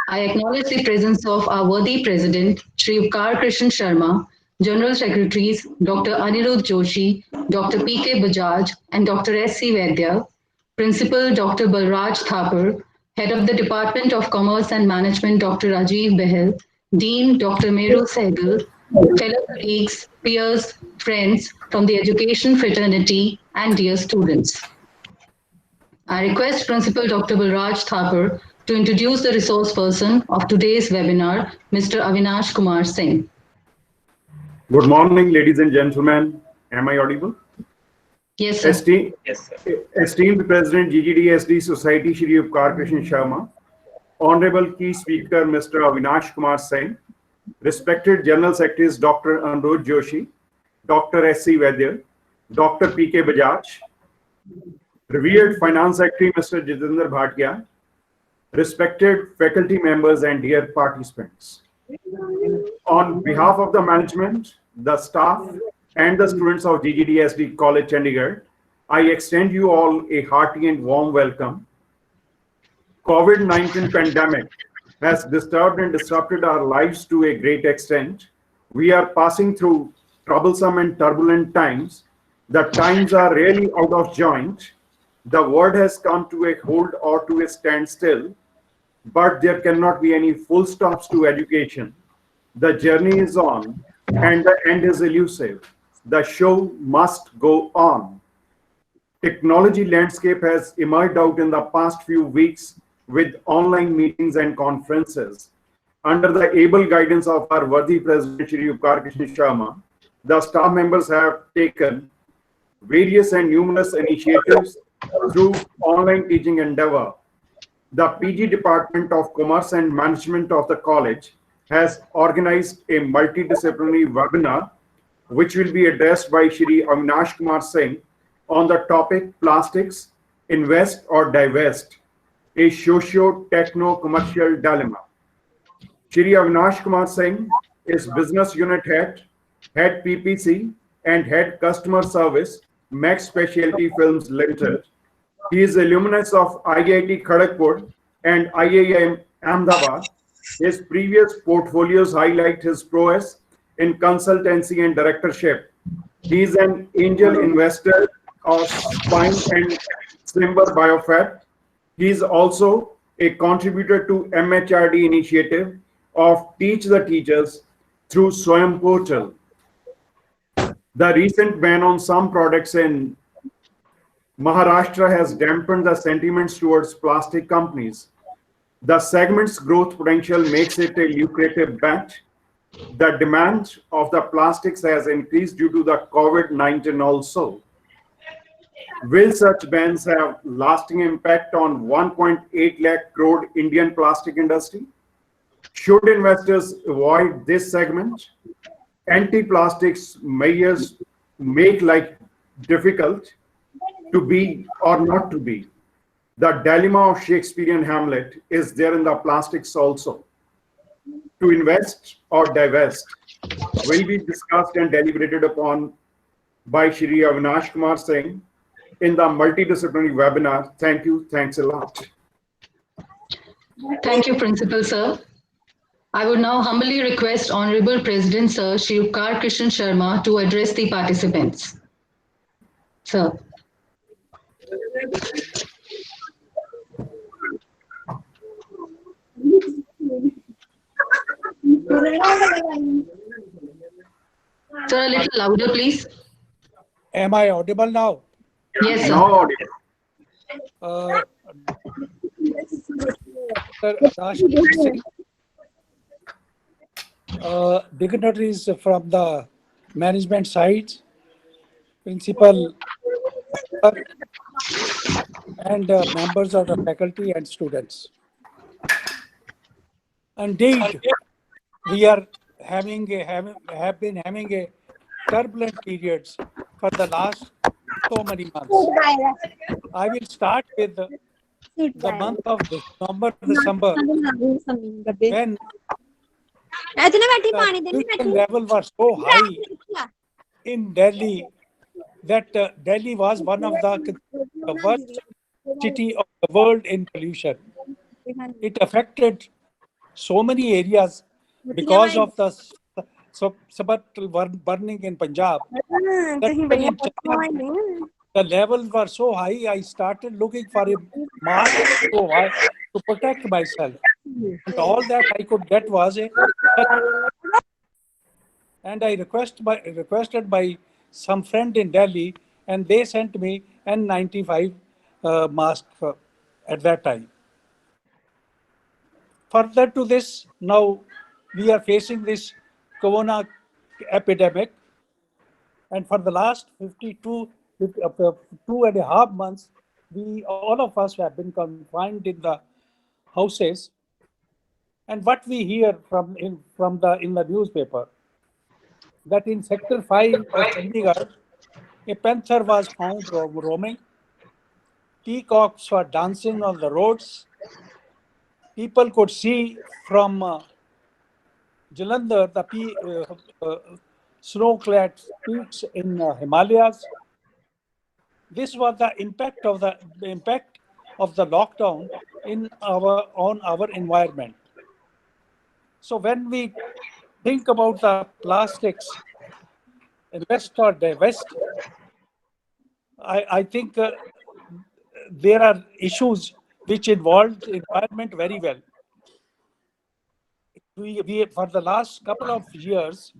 I acknowledge the presence of our worthy President, Shri Upkar Krishan Sharma, General Secretaries Dr. Anirudh Joshi, Dr. P.K. Bajaj, and Dr. S.C. Vaidya, Principal Dr. Balraj Thapar, Head of the Department of Commerce and Management Dr. Rajiv Behel, Dean Dr. Meru Sehgal, fellow colleagues, peers, friends from the education fraternity, and dear students. I request Principal Dr. Balraj Thapar to introduce the resource person of today's webinar, Mr. Avinash Kumar Singh. Good morning, ladies and gentlemen. Am I audible? Yes, sir. Esteemed President GGDSD Society, Shri Upkar Krishan Sharma, Honorable Key Speaker, Mr. Avinash Kumar Singh, respected General Secretaries Dr. Anirudh Joshi, Dr. S.C. Vaidya, Dr. P.K. Bajaj, revered Finance Secretary Mr. Jitendra Bhatia, respected faculty members and dear participants. On behalf of the management, the staff, and the students of GGDSD College Chandigarh, I extend you all a hearty and warm welcome. COVID-19 pandemic has disturbed and disrupted our lives to a great extent. We are passing through troublesome and turbulent times. The times are really out of joint. The world has come to a halt or to a standstill, but there cannot be any full stops to education. The journey is on and the end is elusive. The show must go on. Technology landscape has emerged out in the past few weeks with online meetings and conferences. Under the able guidance of our worthy President Shri Upkar Krishan Sharma, the staff members have taken various and numerous initiatives through online teaching endeavor. The PG Department of Commerce and Management of the college has organized a multidisciplinary webinar which will be addressed by Shri Avinash Kumar Singh on the topic Plastics, Invest or Divest, a Socio-Techno-Commercial Dilemma. Shri Avinash Kumar Singh is Business Unit Head, Head PPC, and Head Customer Service, Max Specialty Films Limited. He is alumnus of IIT Kharagpur and IIM Ahmedabad. His previous portfolios highlight his prowess in consultancy and directorship. He is an angel investor of Spine and Simber Biofat. He is also a contributor to MHRD initiative of Teach the Teachers through Swayam portal. The recent ban on some products in Maharashtra has dampened the sentiments towards plastic companies. The segment's growth potential makes it a lucrative bet. The demand of the plastics has increased due to the COVID-19 also. Will such bans have lasting impact on 1.8 lakh crore Indian plastic industry? Should investors avoid this segment? Anti-plastics measures make life difficult to be or not to be. The dilemma of Shakespearean Hamlet is there in the plastics also. To invest or divest will be discussed and deliberated upon by Shri Avinash Kumar Singh in the multidisciplinary webinar. Thank you. Thanks a lot. Thank you, Principal Sir. I would now humbly request Honorable President Sir Shri Upkar Krishan Sharma to address the participants. Sir. Sir, a little louder, please. Am I audible now? Yes, sir. Now audible. Dignitaries from the management side, principal, and members of the faculty and students. Indeed, we are have been having a turbulent periods for the last so many months. I will start with the month of December, when the level was so high in Delhi that Delhi was one of the worst city of the world in pollution. It affected so many areas because of the suburban burning in Punjab. That even in Chandigarh, the levels were so high, I started looking for a mask to protect myself. And all that I could get was and I requested by some friend in Delhi, and they sent me N95 mask at that time. Further to this, now we are facing this corona epidemic, and for the last 2.5 months, all of us have been confined in the houses. And what we hear in the newspaper, that in Sector 5 of Chandigarh, a panther was found roaming. Peacocks were dancing on the roads. People could see from Jalandhar the snow-clad peaks in Himalayas. This was the impact of the lockdown on our environment. So when we think about the plastics, invest or divest, I think there are issues which involve the environment very well. We for the last couple of years,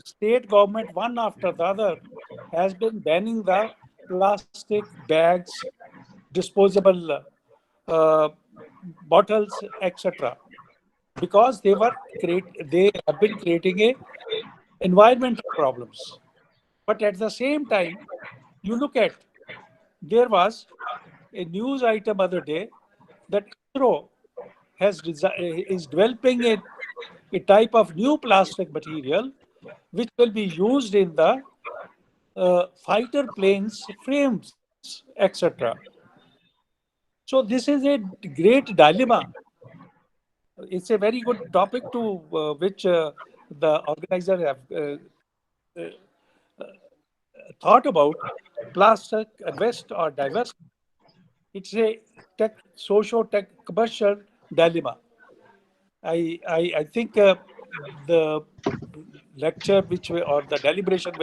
state government, one after the other, has been banning the plastic bags, disposable bottles, etc., because they have been creating environmental problems. But at the same time, you look at, there was a news item other day that ISRO is developing a type of new plastic material which will be used in the fighter planes, frames, etc. So this is a great dilemma. It's a very good topic to which the organizer have thought about, plastic, invest or divest. It's a socio-commercial dilemma. I think the lecture or the deliberation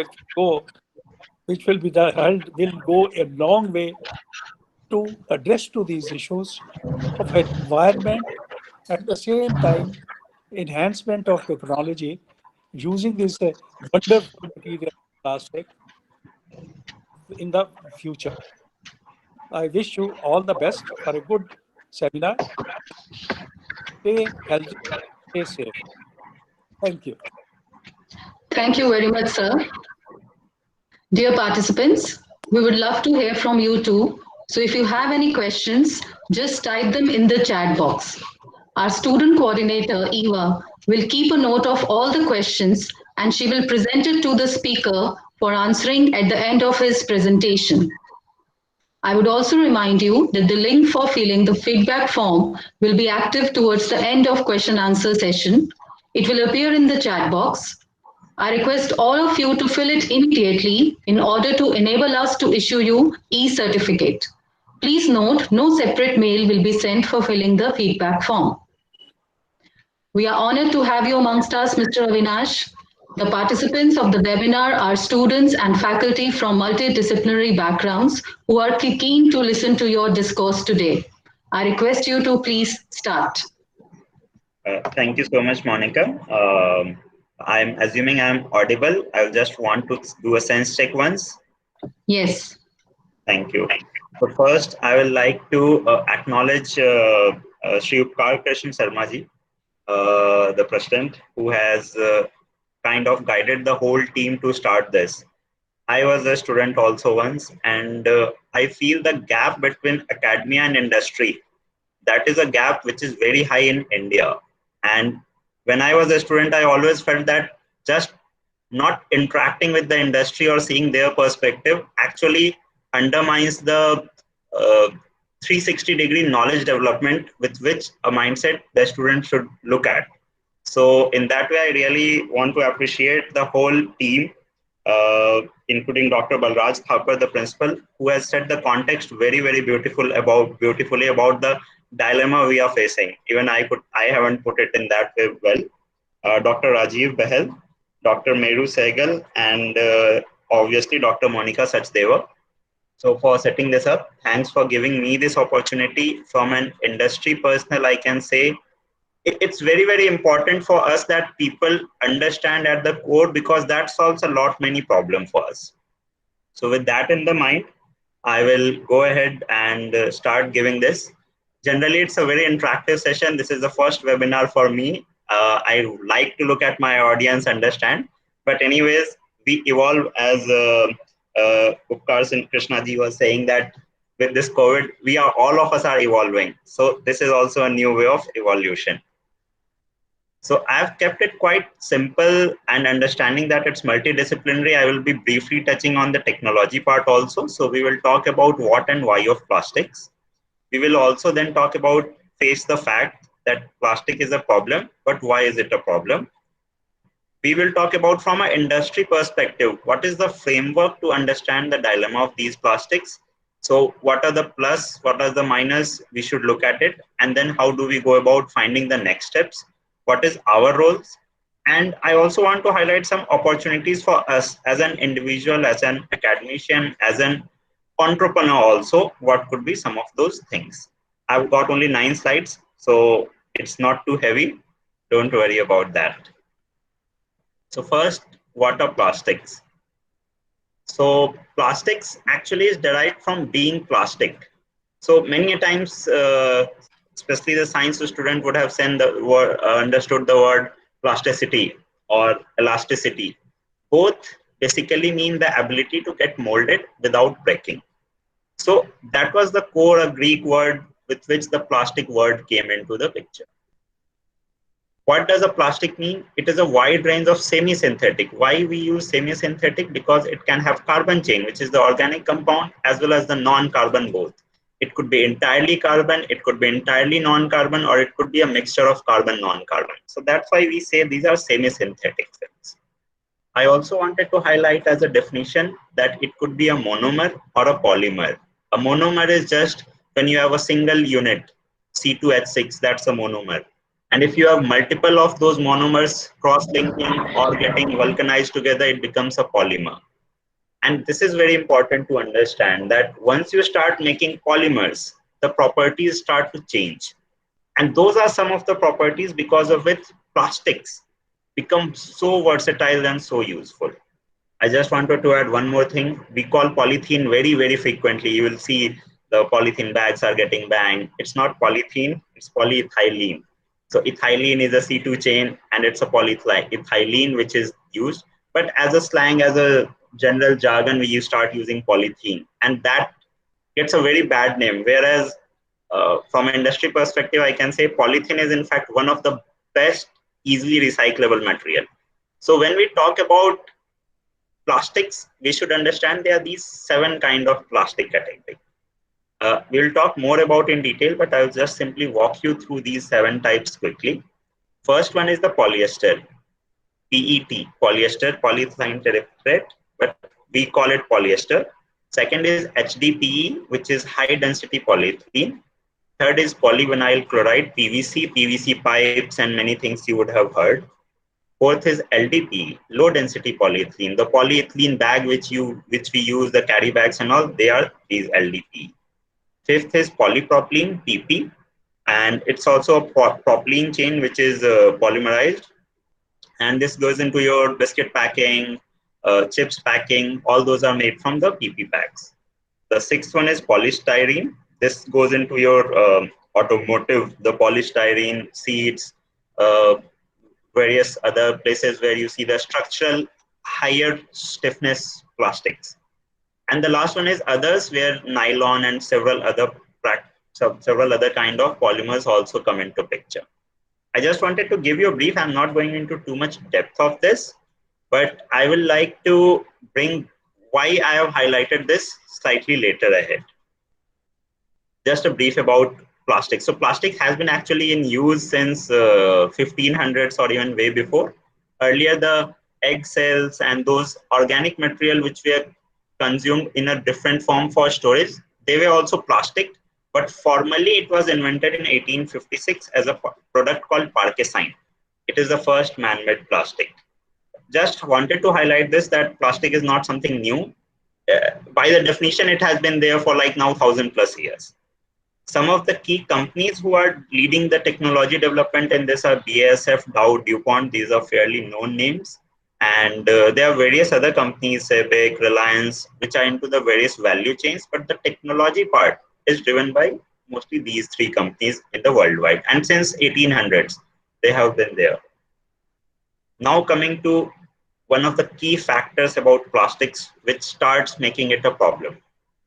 which will be held will go a long way to address to these issues of environment, at the same time enhancement of technology using this wonderful material plastic in the future. I wish you all the best for a good seminar. Stay healthy, stay safe. Thank you. Thank you very much, sir. Dear participants, we would love to hear from you too. So if you have any questions, just type them in the chat box. Our student coordinator, Eva, will keep a note of all the questions and she will present it to the speaker for answering at the end of his presentation. I would also remind you that the link for filling the feedback form will be active towards the end of question answer session. It will appear in the chat box. I request all of you to fill it immediately in order to enable us to issue you e-certificate. Please note, no separate mail will be sent for filling the feedback form. We are honored to have you amongst us, Mr. Avinash. The participants of the webinar are students and faculty from multidisciplinary backgrounds who are keen to listen to your discourse today. I request you to please start. Thank you so much, Monica. I'm assuming I'm audible. I just want to do a sense check once. Yes. Thank you. So first, I would like to acknowledge Shri Upgradation Sharma ji, the president, who has kind of guided the whole team to start this. I was a student also once, and I feel the gap between academia and industry, that is a gap which is very high in India. And when I was a student, I always felt that just not interacting with the industry or seeing their perspective actually undermines the 360-degree knowledge development with which a mindset the student should look at. So in that way, I really want to appreciate the whole team, including Dr. Balraj Thakur, the principal, who has set the context very, very beautifully about the dilemma we are facing. Even I haven't put it in that way well. Dr. Rajiv Behel, Dr. Meru Sehgal, and obviously Dr. Monica Sachdeva. So for setting this up, thanks for giving me this opportunity. From an industry personnel, I can say it's very, very important for us that people understand at the core, because that solves a lot many problems for us. So with that in the mind, I will go ahead and start giving this. Generally, it's a very interactive session. This is the first webinar for me. I like to look at my audience, understand. But anyways, we evolve as Upkar and Krishna ji was saying that with this COVID, all of us are evolving. So this is also a new way of evolution. So I've kept it quite simple, and understanding that it's multidisciplinary, I will be briefly touching on the technology part also. So we will talk about what and why of plastics. We will also then talk about face the fact that plastic is a problem, but why is it a problem? We will talk about from an industry perspective, what is the framework to understand the dilemma of these plastics? So what are the plus, what are the minus? We should look at it. And then how do we go about finding the next steps? What is our roles? And I also want to highlight some opportunities for us as an individual, as an academician, as an entrepreneur also. What could be some of those things? I've got only 9 slides, so it's not too heavy. Don't worry about that. So first, what are plastics? So plastics actually is derived from being plastic. So many times, especially the science student would have understood the word plasticity or elasticity. Both basically mean the ability to get molded without breaking. So that was the core Greek word with which the plastic word came into the picture. What does a plastic mean? It is a wide range of semi-synthetic. Why we use semi-synthetic? Because it can have carbon chain, which is the organic compound, as well as the non-carbon both. It could be entirely carbon, it could be entirely non-carbon, or it could be a mixture of carbon, non-carbon. So that's why we say these are semi-synthetic films. I also wanted to highlight as a definition that it could be a monomer or a polymer. A monomer is just when you have a single unit, C2H6, that's a monomer. And if you have multiple of those monomers cross-linking or getting vulcanized together, it becomes a polymer. And this is very important to understand that once you start making polymers, the properties start to change. And those are some of the properties because of which plastics become so versatile and so useful. I just wanted to add one more thing. We call polythene very, very frequently. You will see the polythene bags are getting banned. It's not polythene, it's polyethylene. So ethylene is a C2 chain and it's a polyethylene which is used. But as a slang, as a general jargon, we start using polythene. And that gets a very bad name. Whereas from an industry perspective, I can say polythene is in fact one of the best easily recyclable material. So when we talk about plastics, we should understand there are these 7 kind of plastic category. We'll talk more about in detail, but I'll just simply walk you through these 7 types quickly. First one is the polyester, PET, polyester, polyethylene terephthalate, but we call it polyester. Second is HDPE, which is high density polyethylene. Third is polyvinyl chloride, PVC, PVC pipes, and many things you would have heard. Fourth is LDPE, low density polyethylene. The polyethylene bag which we use, the carry bags and all, they are these LDPE. Fifth is polypropylene, PP, and it's also a propylene chain which is polymerized. And this goes into your biscuit packing, chips packing, all those are made from the PP bags. The sixth one is polystyrene. This goes into your automotive, the polystyrene seats, various other places where you see the structural higher stiffness plastics. And the last one is others, where nylon and several other kind of polymers also come into picture. I just wanted to give you a brief. I'm not going into too much depth of this, but I will like to bring why I have highlighted this slightly later ahead. Just a brief about plastic. So plastic has been actually in use since 1500s or even way before. Earlier, the egg cells and those organic material which were consumed in a different form for storage, they were also plastic, but formally it was invented in 1856 as a product called Parkesine. It is the first man-made plastic. Just wanted to highlight this, that plastic is not something new. By the definition, it has been there for like now 1,000+ years. Some of the key companies who are leading the technology development in this are BASF, Dow, DuPont. These are fairly known names. And there are various other companies, say BIC, Reliance, which are into the various value chains. But the technology part is driven by mostly these three companies in the worldwide. And since 1800s, they have been there. Now coming to one of the key factors about plastics, which starts making it a problem.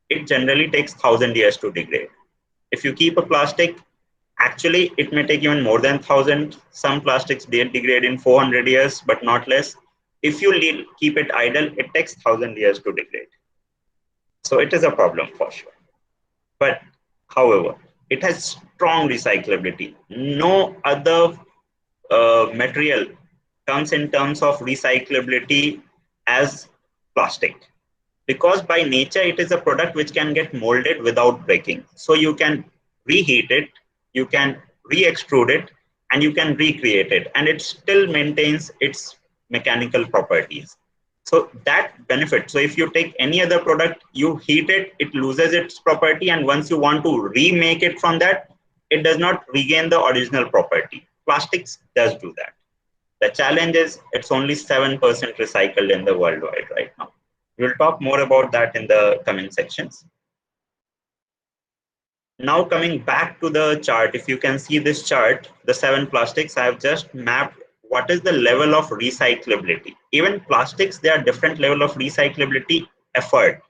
It generally takes 1,000 years to degrade. If you keep a plastic, actually it may take even more than 1,000. Some plastics degrade in 400 years, but not less. If you keep it idle, it takes 1,000 years to degrade. So it is a problem for sure. But however, it has strong recyclability. No other material comes in terms of recyclability as plastic, because by nature it is a product which can get molded without breaking. So you can reheat it, you can re-extrude it, and you can recreate it, and it still maintains its mechanical properties. So that benefit, so if you take any other product, you heat it, it loses its property, and once you want to remake it from that, it does not regain the original property. Plastics does do that. The challenge is it's only 7% recycled in the worldwide right now. We'll talk more about that in the coming sections. Now coming back to the chart, if you can see this chart, the 7 plastics, I have just mapped what is the level of recyclability. Even plastics, there are different level of recyclability effort.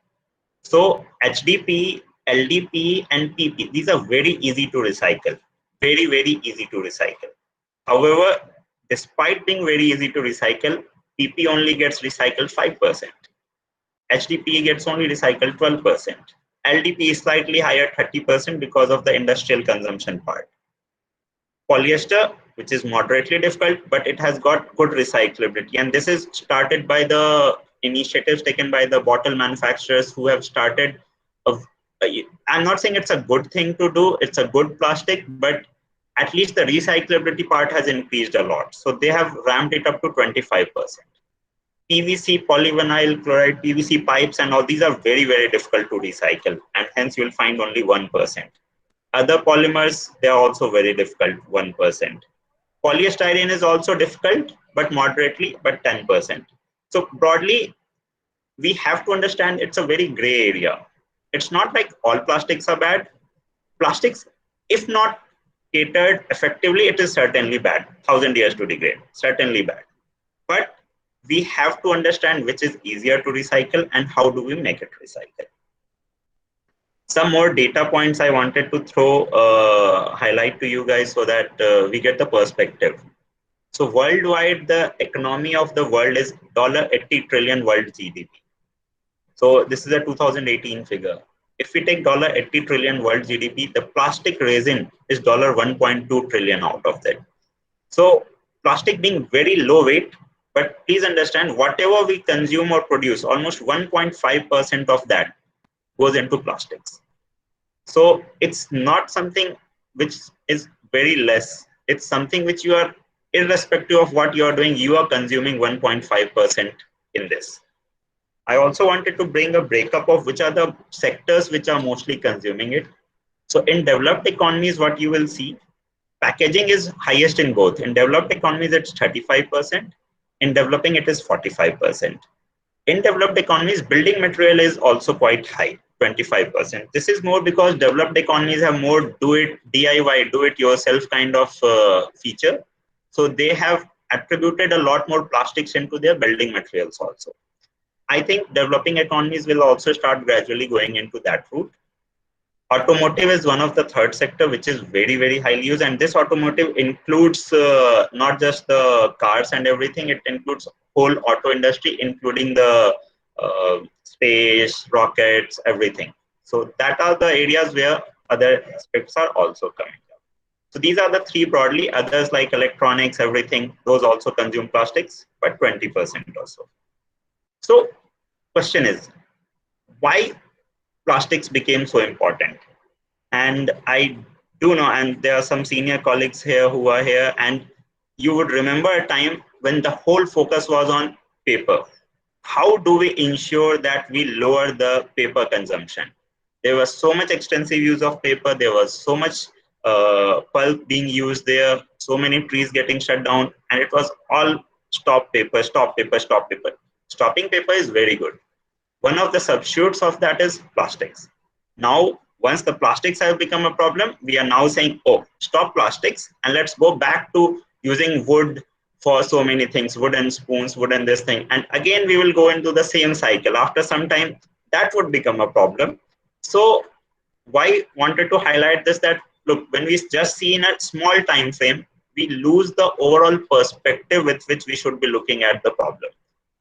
So HDP, LDP, and PP, these are very easy to recycle. Very, very easy to recycle. However, despite being very easy to recycle, PP only gets recycled 5%. HDP gets only recycled 12%. LDP is slightly higher, 30%, because of the industrial consumption part. Polyester, which is moderately difficult, but it has got good recyclability. And this is started by the initiatives taken by the bottle manufacturers who have started. I'm not saying it's a good thing to do, it's a good plastic, but at least the recyclability part has increased a lot. So they have ramped it up to 25%. PVC, polyvinyl chloride, PVC pipes, and all these are very, very difficult to recycle, and hence you will find only 1%. Other polymers, they are also very difficult, 1%. Polystyrene is also difficult, but moderately, but 10%. So broadly, we have to understand it's a very gray area. It's not like all plastics are bad. Plastics, if not catered effectively, it is certainly bad. 1,000 years to degrade, certainly bad. But we have to understand which is easier to recycle and how do we make it recycle. Some more data points I wanted to highlight to you guys so that we get the perspective. So worldwide, the economy of the world is $80 trillion world GDP. So this is a 2018 figure. If we take $80 trillion world GDP, the plastic resin is $1.2 trillion out of that. So plastic being very low weight, but please understand, whatever we consume or produce, almost 1.5% of that goes into plastics. So it's not something which is very less. It's something which you are, irrespective of what you are doing, you are consuming 1.5% in this. I also wanted to bring a breakup of which are the sectors which are mostly consuming it. So in developed economies, what you will see, packaging is highest in both. In developed economies, it's 35%. In developing, it is 45%. In developed economies, building material is also quite high, 25%. This is more because developed economies have more DIY, do-it-yourself kind of feature. So they have attributed a lot more plastics into their building materials also. I think developing economies will also start gradually going into that route. Automotive is one of the third sector which is very, very highly used, and this automotive includes not just the cars and everything, it includes whole auto industry, including the space, rockets, everything. So that are the areas where other aspects are also coming up. So these are the three broadly. Others like electronics, everything, those also consume plastics, but 20% or so. So question is, why plastics became so important? And I do know, and there are some senior colleagues here who are here, and you would remember a time when the whole focus was on paper. How do we ensure that we lower the paper consumption? There was so much extensive use of paper. There was so much pulp being used there, so many trees getting shut down, and it was all stop paper, stop paper, stop paper. Stopping paper is very good. One of the substitutes of that is plastics. Now, once the plastics have become a problem, we are now saying, oh, stop plastics and let's go back to using wood for so many things, wooden spoons, wooden this thing. And again, we will go into the same cycle. After some time, that would become a problem. So why wanted to highlight this, that look, when we just see in a small time frame, we lose the overall perspective with which we should be looking at the problem.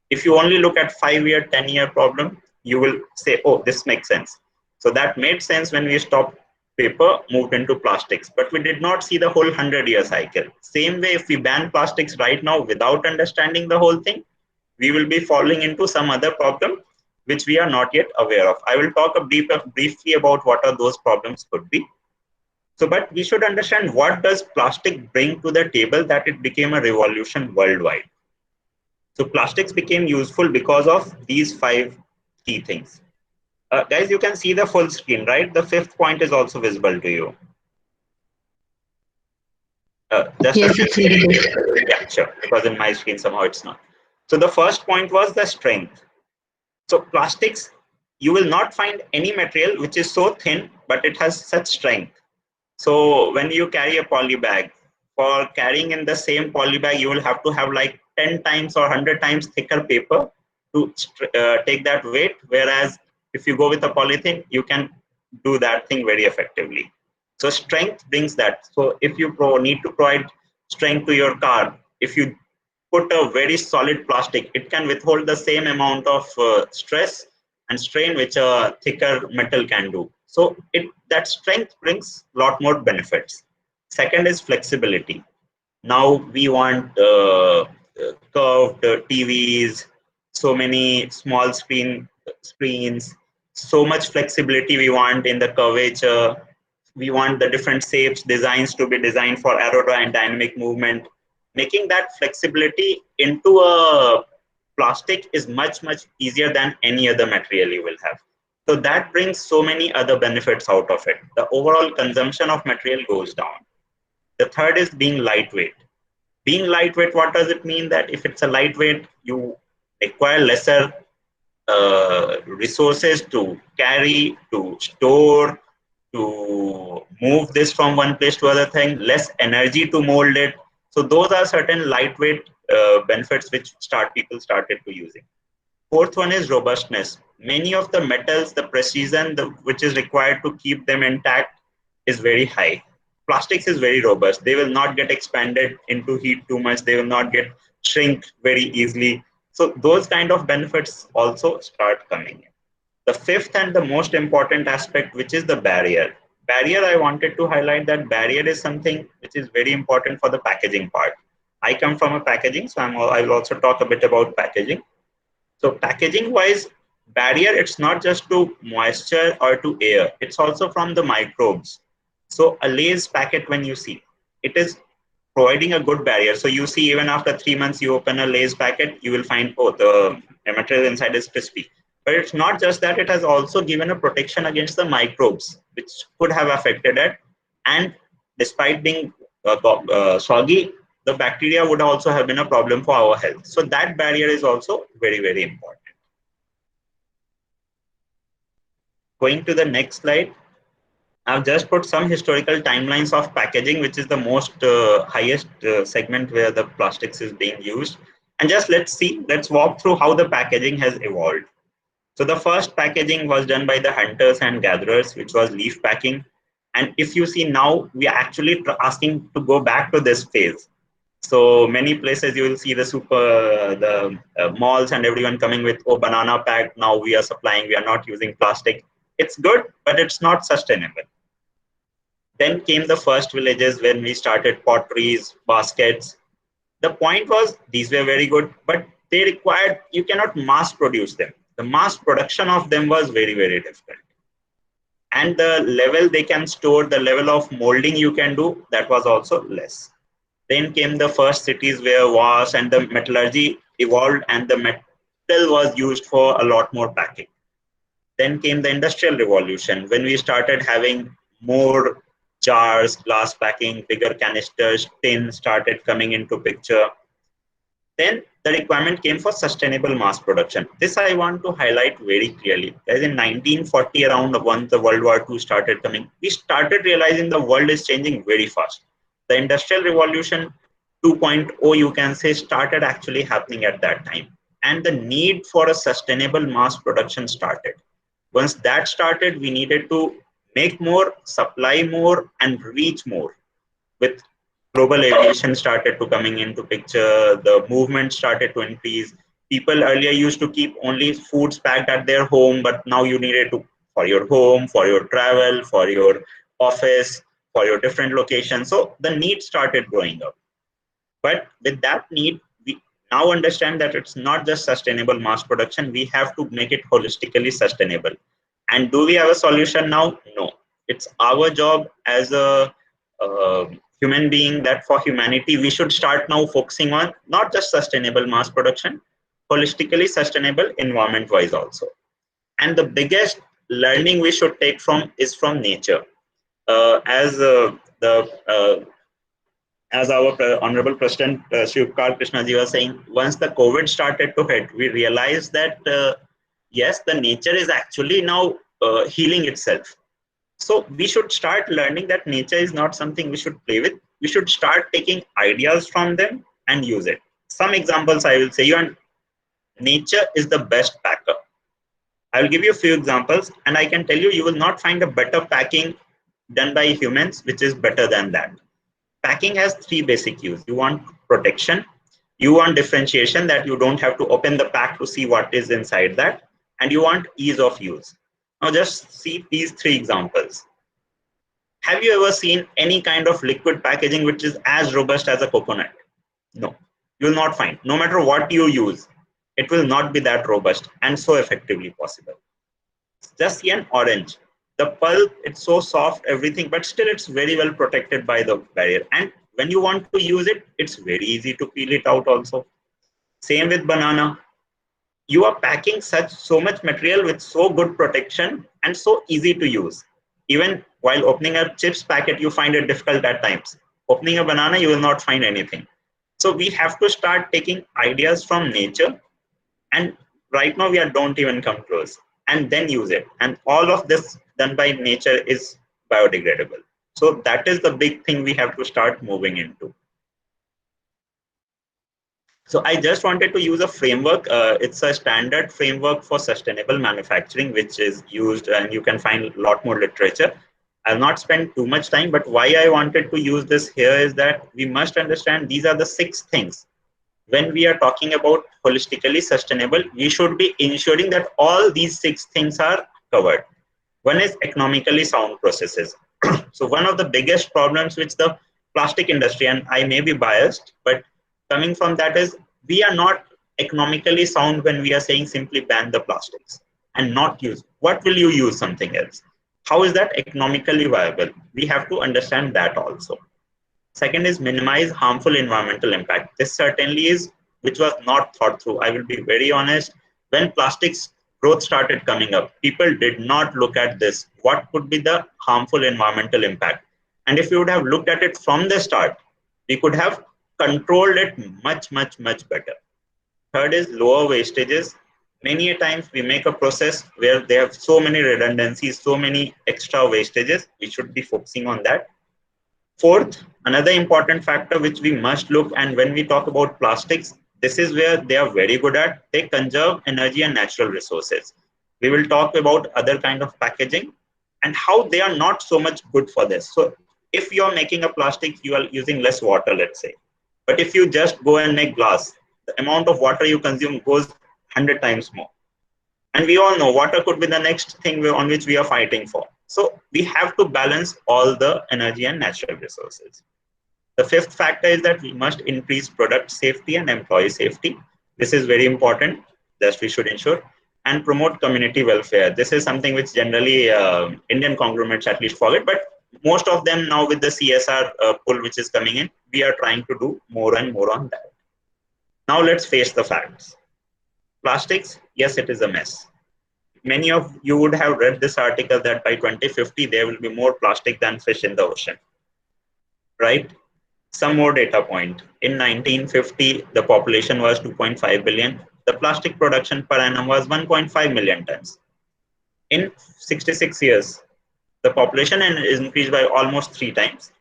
If you only look at 5-year, 10-year problem, you will say, oh, this makes sense. So that made sense when we stopped paper, moved into plastics, but we did not see the whole 100-year cycle. Same way, if we ban plastics right now without understanding the whole thing, we will be falling into some other problem which we are not yet aware of. I will talk briefly about what are those problems could be. So, but we should understand, what does plastic bring to the table that it became a revolution worldwide? So plastics became useful because of these 5 key things. Guys, you can see the full screen, right? The 5th point is also visible to you. Yes, it's visible. Yeah, sure. Because in my screen somehow it's not. So the first point was the strength. So plastics, you will not find any material which is so thin, but it has such strength. So when you carry a poly bag, for carrying in the same poly bag, you will have to have like 10 times or 100 times thicker paper to take that weight. Whereas if you go with a polythene, you can do that thing very effectively. So strength brings that. So if you need to provide strength to your car, if you put a very solid plastic, it can withhold the same amount of stress and strain which a thicker metal can do. So that strength brings a lot more benefits. Second is flexibility. Now we want curved TVs, so many small screens, so much flexibility we want in the curvature. We want the different shapes, designs to be designed for aerodynamic movement. Making that flexibility into a plastic is much, much easier than any other material you will have. So that brings so many other benefits out of it. The overall consumption of material goes down. The third is being lightweight. Being lightweight, what does it mean? That if it's a lightweight, you require lesser resources to carry, to store, to move this from one place to other thing, less energy to mold it. So those are certain lightweight benefits which people started to using. Fourth one is robustness. Many of the metals, the precision which is required to keep them intact is very high. Plastics is very robust. They will not get expanded into heat too much. They will not get shrink very easily. So those kind of benefits also start coming in. The fifth and the most important aspect, which is the barrier. Barrier, I wanted to highlight that barrier is something which is very important for the packaging part. I come from a packaging, so I will also talk a bit about packaging. So packaging wise, barrier, it's not just to moisture or to air, it's also from the microbes. So a Lay's packet, when you see, it is providing a good barrier. So you see, even after 3 months, you open a Lay's packet, you will find, oh, the material inside is crispy. But it's not just that, it has also given a protection against the microbes, which could have affected it. And despite being soggy, the bacteria would also have been a problem for our health. So that barrier is also very, very important. Going to the next slide. I've just put some historical timelines of packaging, which is the most highest segment where the plastics is being used. And just let's walk through how the packaging has evolved. So the first packaging was done by the hunters and gatherers, which was leaf packing. And if you see now, we are actually asking to go back to this phase. So many places you will see the malls and everyone coming with, oh, banana pack, now we are supplying, we are not using plastic. It's good, but it's not sustainable. Then came the first villages when we started potteries, baskets. The point was, these were very good, but they required, you cannot mass produce them. The mass production of them was very, very difficult. and the level they can store, the level of molding you can do, that was also less. Then came the first cities where was and the metallurgy evolved and the metal was used for a lot more packing. Then came the industrial revolution when we started having more jars, glass packing, bigger canisters, tin started coming into picture. Then the requirement came for sustainable mass production. This I want to highlight very clearly. As in 1940 around, once the World War II started coming, we started realizing the world is changing very fast. The Industrial Revolution 2.0, you can say, started actually happening at that time. And the need for a sustainable mass production started. Once that started, we needed to make more, supply more, and reach more. With global aviation started to coming into picture, the movement started to increase. People earlier used to keep only foods packed at their home, but now you needed to for your home, for your travel, for your office, for your different locations. So the need started growing up. But with that need, we now understand that it's not just sustainable mass production, we have to make it holistically sustainable. And do we have a solution now? No. It's our job as a human being that for humanity, we should start now focusing on not just sustainable mass production, holistically sustainable environment-wise also. And the biggest learning we should take from is from nature. As our Honorable President Sri Upkar Krishnaji was saying, once the COVID started to hit, we realized that yes, the nature is actually now healing itself. So we should start learning that nature is not something we should play with. We should start taking ideas from them and use it. Some examples I will say you, and nature is the best packer. I will give you a few examples, and I can tell you, you will not find a better packing done by humans, which is better than that. Packing has three basic use. You want protection, you want differentiation, that you don't have to open the pack to see what is inside that, and you want ease of use. Now just see these three examples. Have you ever seen any kind of liquid packaging which is as robust as a coconut? No, you will not find. No matter what you use, it will not be that robust and so effectively possible. Just see an orange. The pulp, it's so soft, everything, but still it's very well protected by the barrier. And when you want to use it, it's very easy to peel it out also. Same with banana. You are packing so much material with so good protection and so easy to use. Even while opening a chips packet, you find it difficult at times. Opening a banana, you will not find anything. So we have to start taking ideas from nature, and right now we don't even come close, and then use it. And all of this done by nature is biodegradable. So that is the big thing we have to start moving into. So I just wanted to use a framework. It's a standard framework for sustainable manufacturing, which is used, and you can find a lot more literature. I'll not spend too much time, but why I wanted to use this here is that we must understand these are the 6 things. When we are talking about holistically sustainable, we should be ensuring that all these 6 things are covered. One is economically sound processes. So one of the biggest problems which the plastic industry, and I may be biased, but coming from that is we are not economically sound when we are saying simply ban the plastics and not use. What will you use something else? How is that economically viable? We have to understand that also. Second is minimize harmful environmental impact. This certainly is, which was not thought through. I will be very honest. When plastics growth started coming up, people did not look at this. What could be the harmful environmental impact? And if we would have looked at it from the start, we could have controlled it much, much, much better. Third is lower wastages. Many a times we make a process where they have so many redundancies, so many extra wastages. We should be focusing on that. Fourth, another important factor which we must look, and when we talk about plastics, this is where they are very good at. They conserve energy and natural resources. We will talk about other kind of packaging and how they are not so much good for this. So if you are making a plastic, you are using less water, let's say. But if you just go and make glass, the amount of water you consume goes 100 times more. And we all know water could be the next thing on which we are fighting for. So we have to balance all the energy and natural resources. The fifth factor is that we must increase product safety and employee safety. This is very important, that we should ensure. and promote community welfare. This is something which generally Indian conglomerates at least forget, but most of them now with the CSR pull which is coming in, we are trying to do more and more on that. Now let's face the facts. Plastics, yes, it is a mess. Many of you would have read this article that by 2050, there will be more plastic than fish in the ocean, right? Some more data point. In 1950, the population was 2.5 billion. The plastic production per annum was 1.5 million tons. In 66 years, the population is increased by almost 3 times,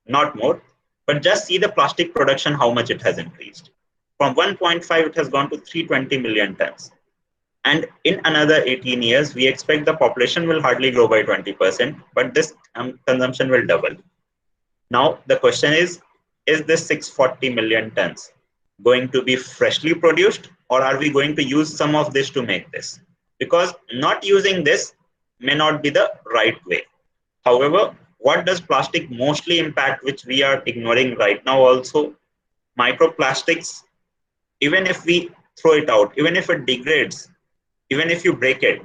not more. But just see the plastic production, how much it has increased. From 1.5, it has gone to 320 million tons. And in another 18 years, we expect the population will hardly grow by 20%, but this consumption will double. Now, the question is this 640 million tons going to be freshly produced, or are we going to use some of this to make this? Because not using this may not be the right way. However, what does plastic mostly impact, which we are ignoring right now also? Microplastics, even if we throw it out, even if it degrades, even if you break it,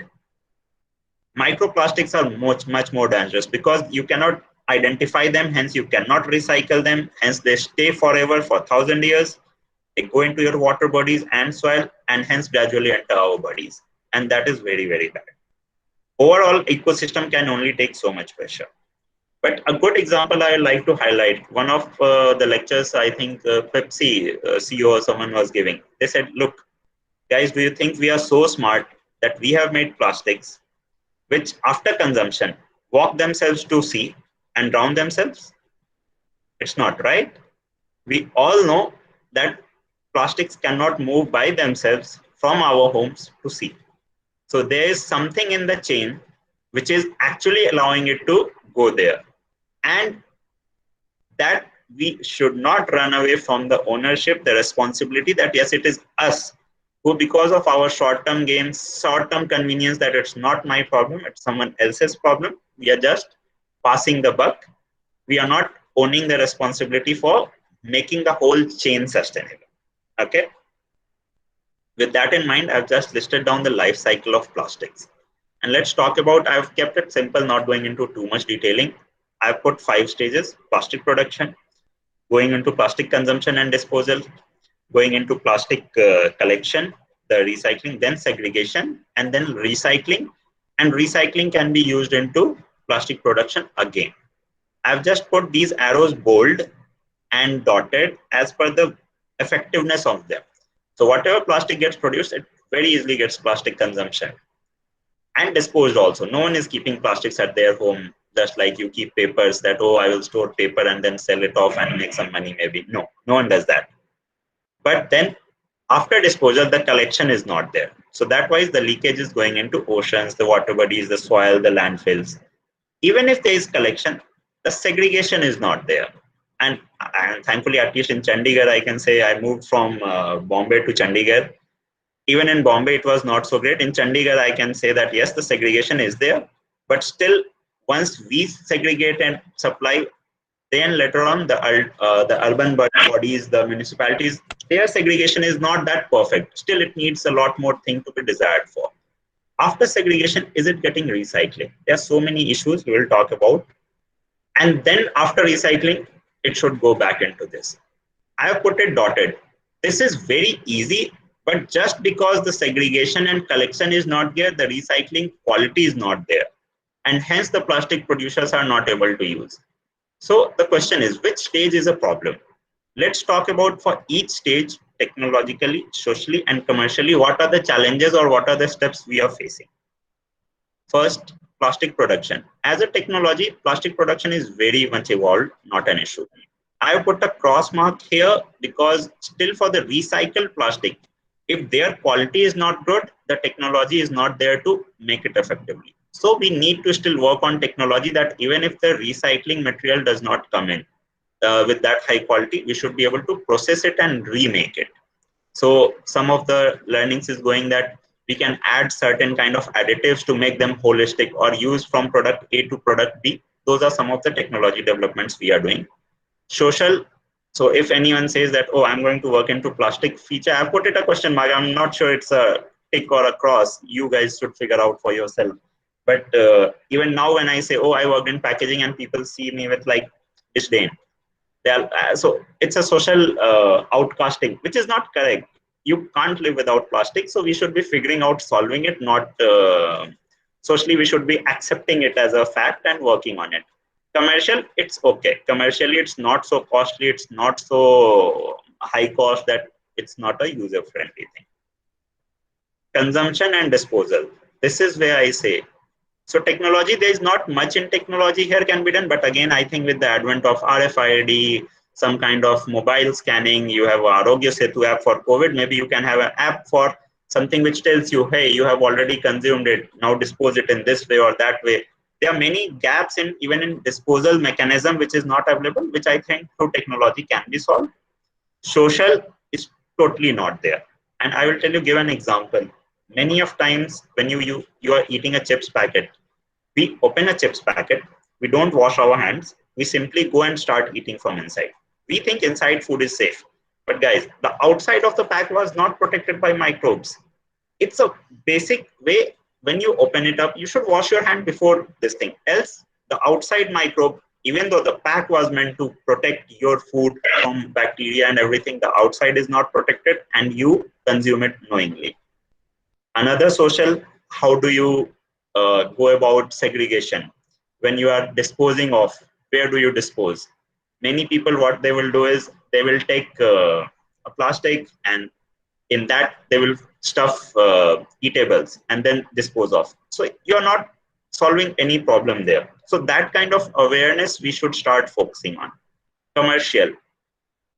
microplastics are much more dangerous because you cannot identify them, hence you cannot recycle them, hence they stay forever for 1,000 years. They go into your water bodies and soil, and hence gradually enter our bodies. And that is very, very bad. Overall, ecosystem can only take so much pressure. But a good example I like to highlight, one of the lectures, I think Pepsi CEO or someone was giving, they said, look, guys, do you think we are so smart that we have made plastics which after consumption walk themselves to sea and drown themselves? It's not, right? We all know that plastics cannot move by themselves from our homes to sea. So there is something in the chain which is actually allowing it to go there. And that we should not run away from the ownership, the responsibility that yes, it is us who, because of our short-term gains, short-term convenience, that it's not my problem, it's someone else's problem. We are just passing the buck. We are not owning the responsibility for making the whole chain sustainable. Okay. With that in mind, I've just listed down the life cycle of plastics. And let's talk about, I've kept it simple, not going into too much detailing. I've put 5 stages: plastic production, going into plastic consumption and disposal, going into plastic collection, the recycling, then segregation, and then recycling. And recycling can be used into plastic production again. I've just put these arrows bold and dotted as per the effectiveness of them. So whatever plastic gets produced, it very easily gets plastic consumption and disposed also. No one is keeping plastics at their home, just like you keep papers that, oh, I will store paper and then sell it off and make some money maybe. No one does that. But then after disposal, the collection is not there. So that why the leakage is going into oceans, the water bodies, the soil, the landfills. Even if there is collection, the segregation is not there. And thankfully, at least in Chandigarh, I can say I moved from Bombay to Chandigarh. Even in Bombay, it was not so great. In Chandigarh, I can say that yes, the segregation is there, but still, once we segregate and supply, then later on the urban bodies, the municipalities, their segregation is not that perfect. Still, it needs a lot more thing to be desired for. After segregation, is it getting recycling? There are so many issues we will talk about. And then after recycling, it should go back into this. I have put it dotted. This is very easy, but just because the segregation and collection is not there, the recycling quality is not there. And hence the plastic producers are not able to use. So the question is, which stage is a problem? Let's talk about for each stage, technologically, socially, and commercially, what are the challenges or what are the steps we are facing. First, plastic production. As a technology, plastic production is very much evolved, not an issue. I have put a cross mark here because still for the recycled plastic, if their quality is not good, the technology is not there to make it effectively. So we need to still work on technology that even if the recycling material does not come in with that high quality, we should be able to process it and remake it. So some of the learnings is going that we can add certain kind of additives to make them holistic or use from product A to product B. Those are some of the technology developments we are doing. Social. So if anyone says that, oh, I'm going to work into plastic feature, I put it a question mark. I'm not sure it's a tick or a cross, you guys should figure out for yourself. But even now when I say, oh, I worked in packaging, and people see me with like disdain, so it's a social outcasting, which is not correct. You can't live without plastic, so we should be figuring out solving it, not socially. We should be accepting it as a fact and working on it. Commercial, it's okay. Commercially, it's not so costly. It's not so high cost that it's not a user friendly thing. Consumption and disposal. This is where I say, so technology, there is not much in technology here can be done. But again, I think with the advent of RFID, some kind of mobile scanning, you have Arogya Setu app for COVID. Maybe you can have an app for something which tells you, hey, you have already consumed it. Now dispose it in this way or that way. There are many gaps in even in disposal mechanism, which is not available, which I think through technology can be solved. Social is totally not there. And I will tell you, give an example. Many of times when you are eating a chips packet, we open a chips packet, we don't wash our hands, we simply go and start eating from inside. We think inside food is safe. But guys, the outside of the pack was not protected by microbes. It's a basic way. When you open it up, you should wash your hand before this thing. Else, the outside microbe, even though the pack was meant to protect your food from bacteria and everything, the outside is not protected and you consume it knowingly. Another social, how do you go about segregation? When you are disposing of, where do you dispose? Many people, what they will do is they will take a plastic, and in that they will stuff eatables and then dispose of. So you're not solving any problem there. So that kind of awareness we should start focusing on. Commercial,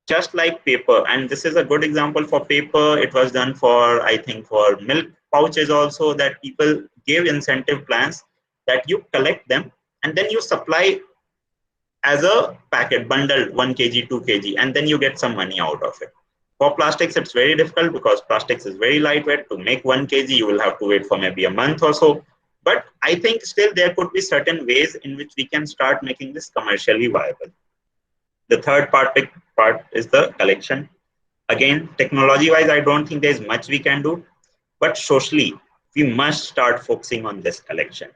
just like paper, and this is a good example for paper. It was done for, I think, for milk pouches also, that people gave incentive plans that you collect them and then you supply as a packet bundle, 1 kg, 2 kg, and then you get some money out of it. For plastics, it's very difficult because plastics is very lightweight. To make 1 kg, you will have to wait for maybe a month or so. But I think still there could be certain ways in which we can start making this commercially viable. The third part is the collection. Again, technology-wise, I don't think there's much we can do. But socially, we must start focusing on this collection.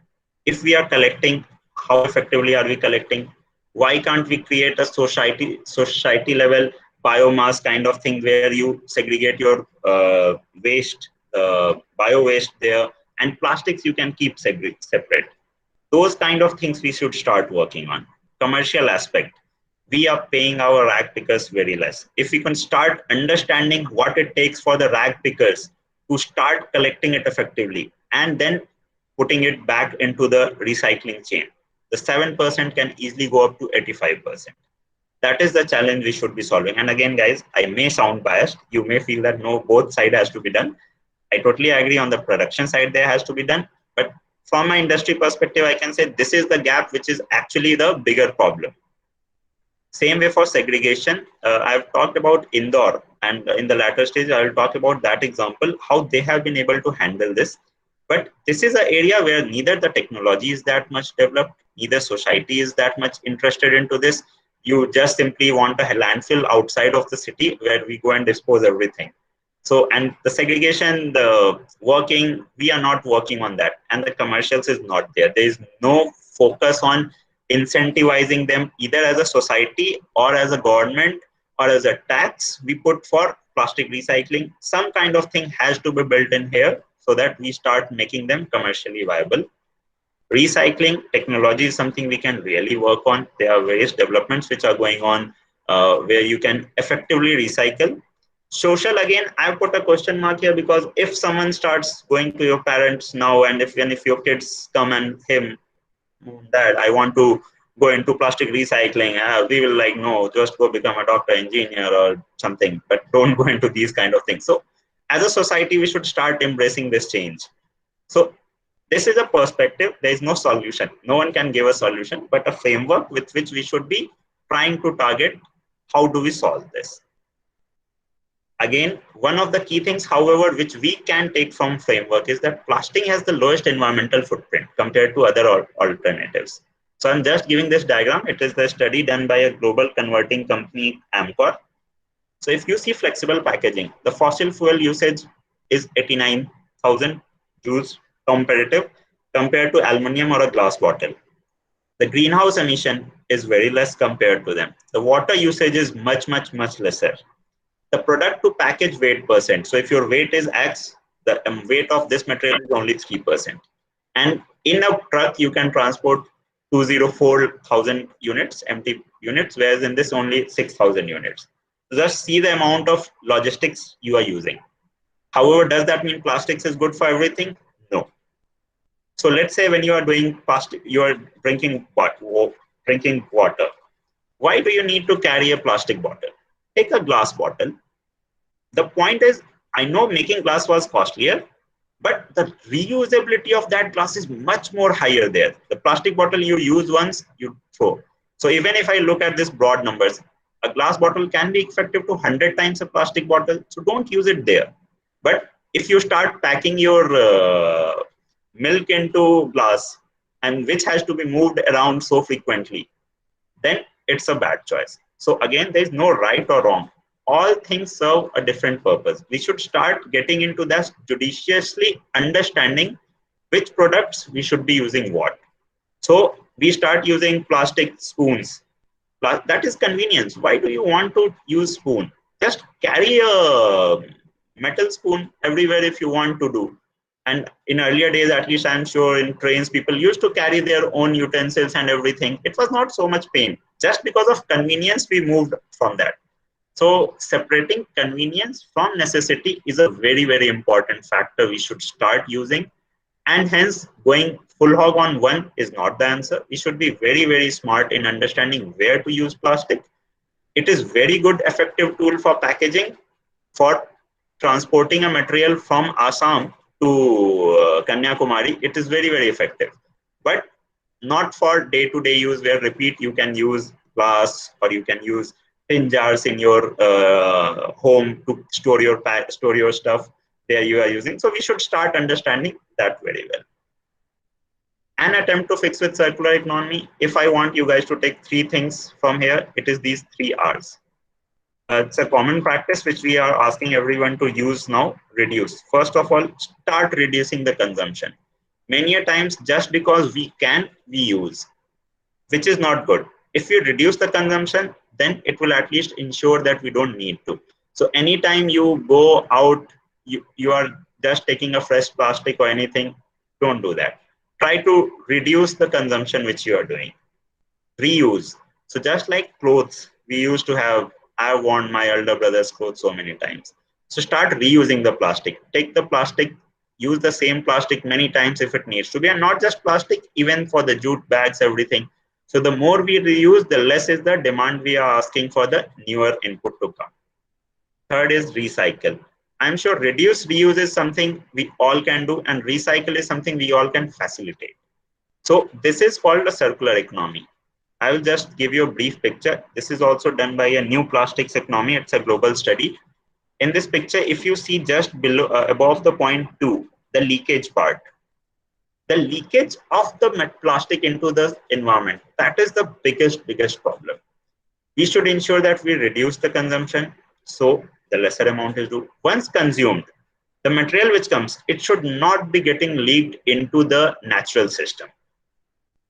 If we are collecting, how effectively are we collecting? Why can't we create a society level biomass kind of thing where you segregate your waste, bio waste there, and plastics you can keep separate. Those kind of things we should start working on. Commercial aspect, we are paying our rag pickers very less. If we can start understanding what it takes for the rag pickers to start collecting it effectively and then putting it back into the recycling chain, the 7% can easily go up to 85%. That is the challenge we should be solving. And again, guys, I may sound biased. You may feel that no, both side has to be done. I totally agree on the production side there has to be done. But from my industry perspective, I can say this is the gap which is actually the bigger problem. Same way for segregation. I've talked about Indore, and in the latter stage, I will talk about that example, how they have been able to handle this. But this is an area where neither the technology is that much developed, neither society is that much interested into this. You just simply want a landfill outside of the city where we go and dispose everything. So, and the segregation, the working, we are not working on that. And the commercials is not there. There is no focus on incentivizing them either as a society or as a government or as a tax we put for plastic recycling. Some kind of thing has to be built in here so that we start making them commercially viable. Recycling technology is something we can really work on. There are various developments which are going on where you can effectively recycle. Social, again, I put a question mark here because if someone starts going to your parents now, and if your kids come and him, Dad, I want to go into plastic recycling, we will like, no, just go become a doctor, engineer or something, but don't go into these kind of things. So as a society, we should start embracing this change. So this is a perspective. There is no solution. No one can give a solution, but a framework with which we should be trying to target. How do we solve this? Again, one of the key things, however, which we can take from framework is that plastic has the lowest environmental footprint compared to other alternatives. So I'm just giving this diagram. It is the study done by a global converting company, Amcor. So if you see flexible packaging, the fossil fuel usage is 89,000 6,000 joules comparative compared to aluminum or a glass bottle. The greenhouse emission is very less compared to them. The water usage is much lesser. The product to package weight percent. So if your weight is X, the weight of this material is only 3%. And in a truck, you can transport 204,000 units, empty units, whereas in this only 6,000 units. So just see the amount of logistics you are using. However, does that mean plastics is good for everything? No. So let's say when you are doing plastic, you are drinking water. Why do you need to carry a plastic bottle? Take a glass bottle. The point is, I know making glass was costlier, but the reusability of that glass is much more higher there. The plastic bottle you use once, you throw. So even if I look at this broad numbers, a glass bottle can be effective to 100 times a plastic bottle. So don't use it there. But if you start packing your milk into glass, and which has to be moved around so frequently, then it's a bad choice. So again, there is no right or wrong. All things serve a different purpose. We should start getting into that judiciously understanding which products we should be using what. So we start using plastic spoons. That is convenience. Why do you want to use spoon? Just carry a metal spoon everywhere if you want to do. And in earlier days, at least I'm sure in trains, people used to carry their own utensils and everything. It was not so much pain. Just because of convenience, we moved from that. So separating convenience from necessity is a very important factor we should start using. And hence, going full hog on one is not the answer. We should be very smart in understanding where to use plastic. It is very good, effective tool for packaging, for transporting a material from Assam to Kanyakumari. It is very effective, but not for day-to-day use where repeat you can use glass or you can use tin jars in your home to store your stuff. There you are using. So we should start understanding that very well. An attempt to fix with circular economy. If I want you guys to take 3 things from here, it is these 3 R's. It's a common practice which we are asking everyone to use now. Reduce. First of all, start reducing the consumption. Many a times, just because we can, we use, which is not good. If we reduce the consumption, then it will at least ensure that we don't need to. So anytime you go out, you are just taking a fresh plastic or anything, don't do that. Try to reduce the consumption which you are doing. Reuse. So just like clothes, we used to have, I've worn my elder brother's clothes so many times. So start reusing the plastic. Take the plastic, use the same plastic many times if it needs to be, and not just plastic, even for the jute bags, everything. So the more we reuse, the less is the demand we are asking for the newer input to come. Third is recycle. I'm sure reduce, reuse is something we all can do, and recycle is something we all can facilitate. So this is called a circular economy. I will just give you a brief picture. This is also done by a new plastics economy. It's a global study. In this picture, if you see just below, above the point 2, the leakage part, the leakage of the plastic into the environment, that is the biggest problem. We should ensure that we reduce the consumption, so the lesser amount is due. Once consumed, the material which comes, it should not be getting leaked into the natural system.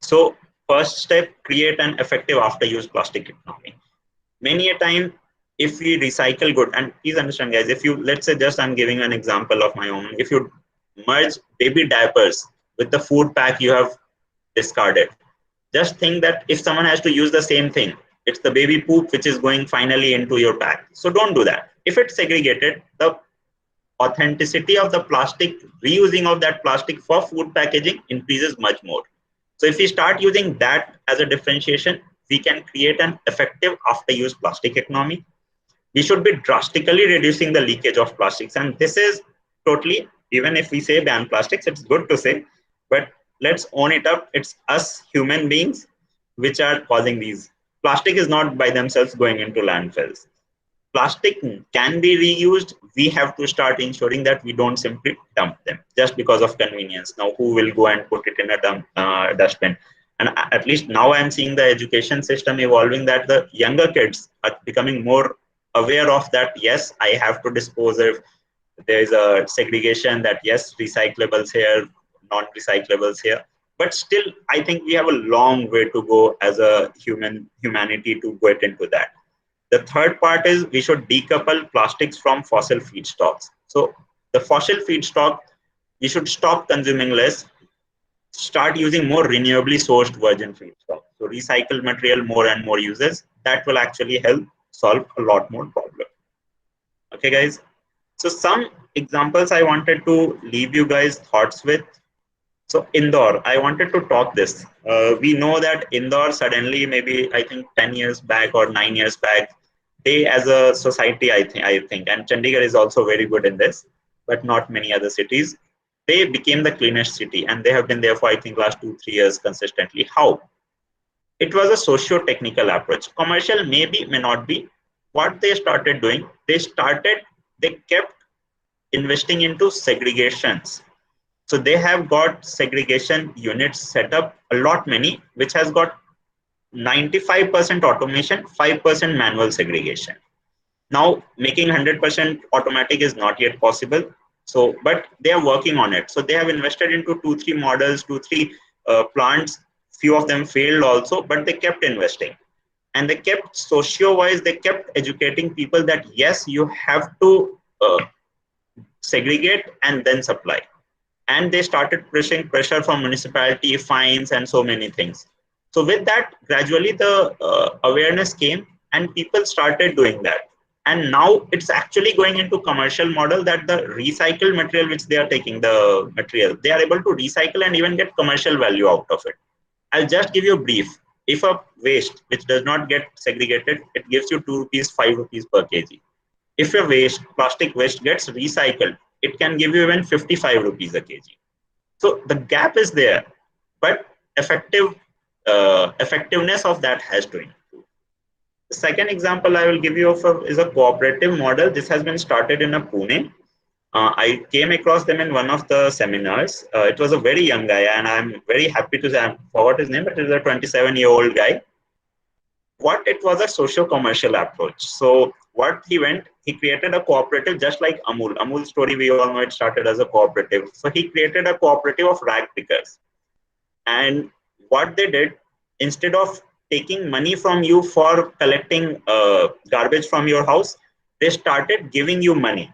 So first step, create an effective after-use plastic economy. Many a time, if we recycle good, and please understand guys, if you, let's say just I'm giving an example of my own, if you merge baby diapers with the food pack you have discarded, just think that if someone has to use the same thing, it's the baby poop which is going finally into your pack. So don't do that. If it's segregated, the authenticity of the plastic, reusing of that plastic for food packaging increases much more. So if we start using that as a differentiation, we can create an effective after-use plastic economy. We should be drastically reducing the leakage of plastics. And this is totally, even if we say ban plastics, it's good to say, but let's own it up. It's us human beings which are causing these. Plastic is not by themselves going into landfills. Plastic can be reused. We have to start ensuring that we don't simply dump them just because of convenience. Now, who will go and put it in a dustbin? And at least now I'm seeing the education system evolving, that the younger kids are becoming more aware of that. Yes, I have to dispose of There is a segregation that yes, recyclables here, non-recyclables here, but still I think we have a long way to go as a humanity to get into that. The third part is we should decouple plastics from fossil feedstocks. So the fossil feedstock, we should stop consuming less, start using more renewably sourced virgin feedstock. So recycled material more and more uses, that will actually help solve a lot more problems. Okay, guys. So some examples I wanted to leave you guys thoughts with. So Indore, I wanted to talk this. We know that Indore suddenly, maybe I think 10 years back or 9 years back, they as a society, I think, and Chandigarh is also very good in this, but not many other cities. They became the cleanest city, and they have been there for I think last 2-3 years consistently. How? It was a socio-technical approach. Commercial maybe, may not be. What they started doing, they kept investing into segregations. So they have got segregation units set up, a lot many, which has got 95% automation, 5% manual segregation. Now making 100% automatic is not yet possible. So, but they are working on it. So they have invested into 2-3 models, 2-3 plants. Few of them failed also, but they kept investing. And they kept socio-wise, they kept educating people that yes, you have to segregate and then supply. And they started pushing pressure from municipality, fines, and so many things. So with that, gradually the awareness came and people started doing that. And now it's actually going into commercial model that the recycled material which they are taking, the material, they are able to recycle and even get commercial value out of it. I'll just give you a brief. If a waste which does not get segregated, it gives you 2 rupees, 5 rupees per kg. If a waste, plastic waste gets recycled, it can give you even 55 rupees a kg. So the gap is there, but effectiveness of that has to improve. The second example I will give you is a cooperative model. This has been started in Pune. I came across them in one of the seminars. It was a very young guy, and I'm very happy to say, I forgot his name, but it was a 27-year-old guy. What it was a socio-commercial approach. So what he created a cooperative just like Amul. Amul story, we all know it started as a cooperative. So he created a cooperative of rag pickers. And what they did, instead of taking money from you for collecting garbage from your house, they started giving you money.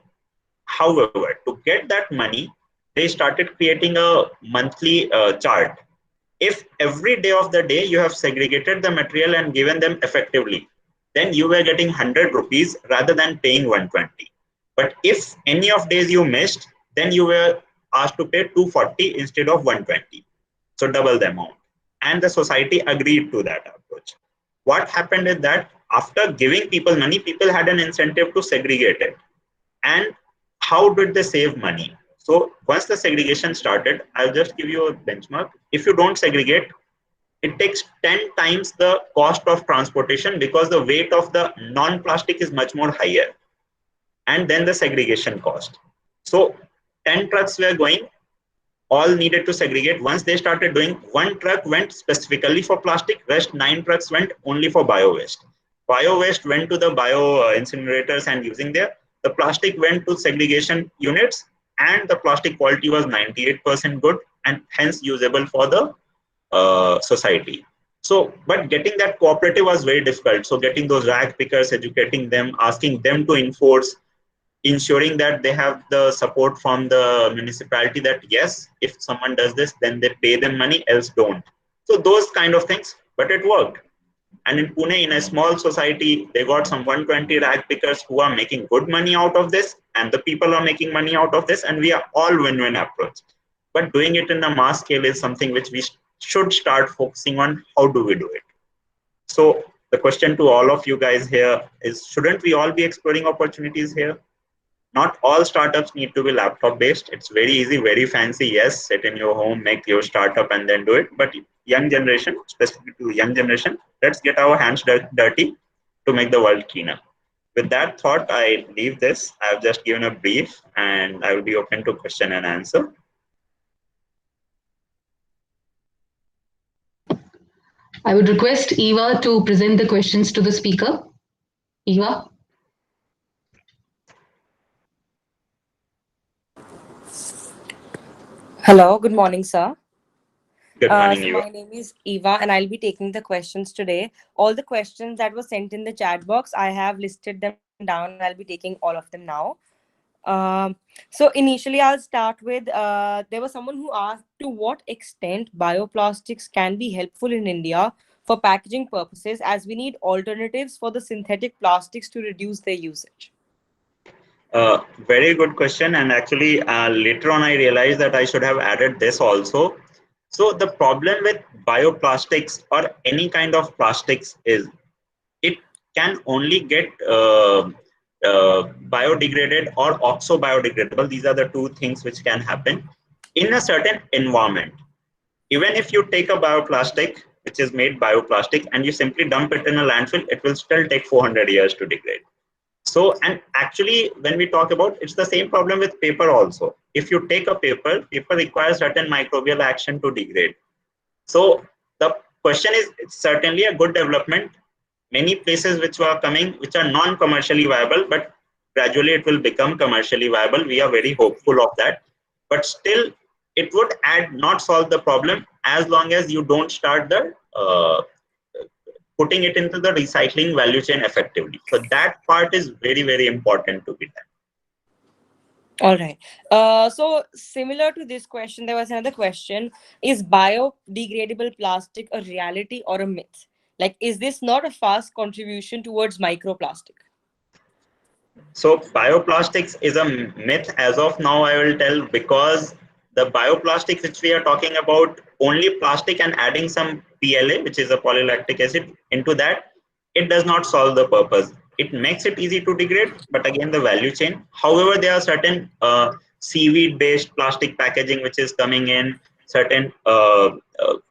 However, to get that money, they started creating a monthly chart. If every day of the day you have segregated the material and given them effectively, then you were getting 100 rupees rather than paying 120. But if any of days you missed, then you were asked to pay 240 instead of 120. So double the amount. And the society agreed to that approach. What happened is that after giving people money, people had an incentive to segregate it. And how did they save money? So once the segregation started, I'll just give you a benchmark. If you don't segregate, it takes 10 times the cost of transportation because the weight of the non-plastic is much more higher. And then the segregation cost. So 10 trucks were going, all needed to segregate. Once they started doing, 1 truck went specifically for plastic, rest 9 trucks went only for bio waste. Bio waste went to the bio incinerators and using there. The plastic went to segregation units, and the plastic quality was 98% good and hence usable for the society. So, but getting that cooperative was very difficult. So getting those rag pickers, educating them, asking them to enforce, ensuring that they have the support from the municipality that yes, if someone does this, then they pay them money, else don't. So those kind of things, but it worked. And in Pune, in a small society, they got some 120 rag pickers who are making good money out of this, and the people are making money out of this, and we are all win-win approach. But doing it in a mass scale is something which we should start focusing on. How do we do it? So the question to all of you guys here is, shouldn't we all be exploring opportunities here? Not all startups need to be laptop based. It's very easy, very fancy. Yes, sit in your home, make your startup and then do it. But young generation, specifically to young generation, let's get our hands dirty to make the world cleaner. With that thought, I leave this. I've just given a brief and I will be open to question and answer. I would request Eva to present the questions to the speaker. Eva? Hello, good morning, sir. Good morning, So Eva. my name is Eva, and I'll be taking the questions today. All the questions that were sent in the chat box, I have listed them down, and I'll be taking all of them now. So initially, I'll start with there was someone who asked to what extent bioplastics can be helpful in India for packaging purposes, as we need alternatives for the synthetic plastics to reduce their usage. Very good question. And actually, later on, I realized that I should have added this also. So the problem with bioplastics or any kind of plastics is it can only get biodegraded or oxo biodegradable. These are the two things which can happen in a certain environment. Even if you take a bioplastic, which is made bioplastic, and you simply dump it in a landfill, it will still take 400 years to degrade. So, and actually, when we talk about, it's the same problem with paper also. If you take a paper requires certain microbial action to degrade. So the question is, it's certainly a good development. Many places which are coming, which are non-commercially viable, but gradually it will become commercially viable. We are very hopeful of that. But still, it would not solve the problem as long as you don't start the putting it into the recycling value chain effectively. So that part is very, very important to be done. All right. So similar to this question, there was another question: is biodegradable plastic a reality or a myth? Like, is this not a fast contribution towards microplastic? So bioplastics is a myth as of now, I will tell, because the bioplastics which we are talking about, only plastic and adding some PLA, which is a polylactic acid, into that, it does not solve the purpose. It makes it easy to degrade, but again, the value chain. However, there are certain seaweed-based plastic packaging which is coming in, certain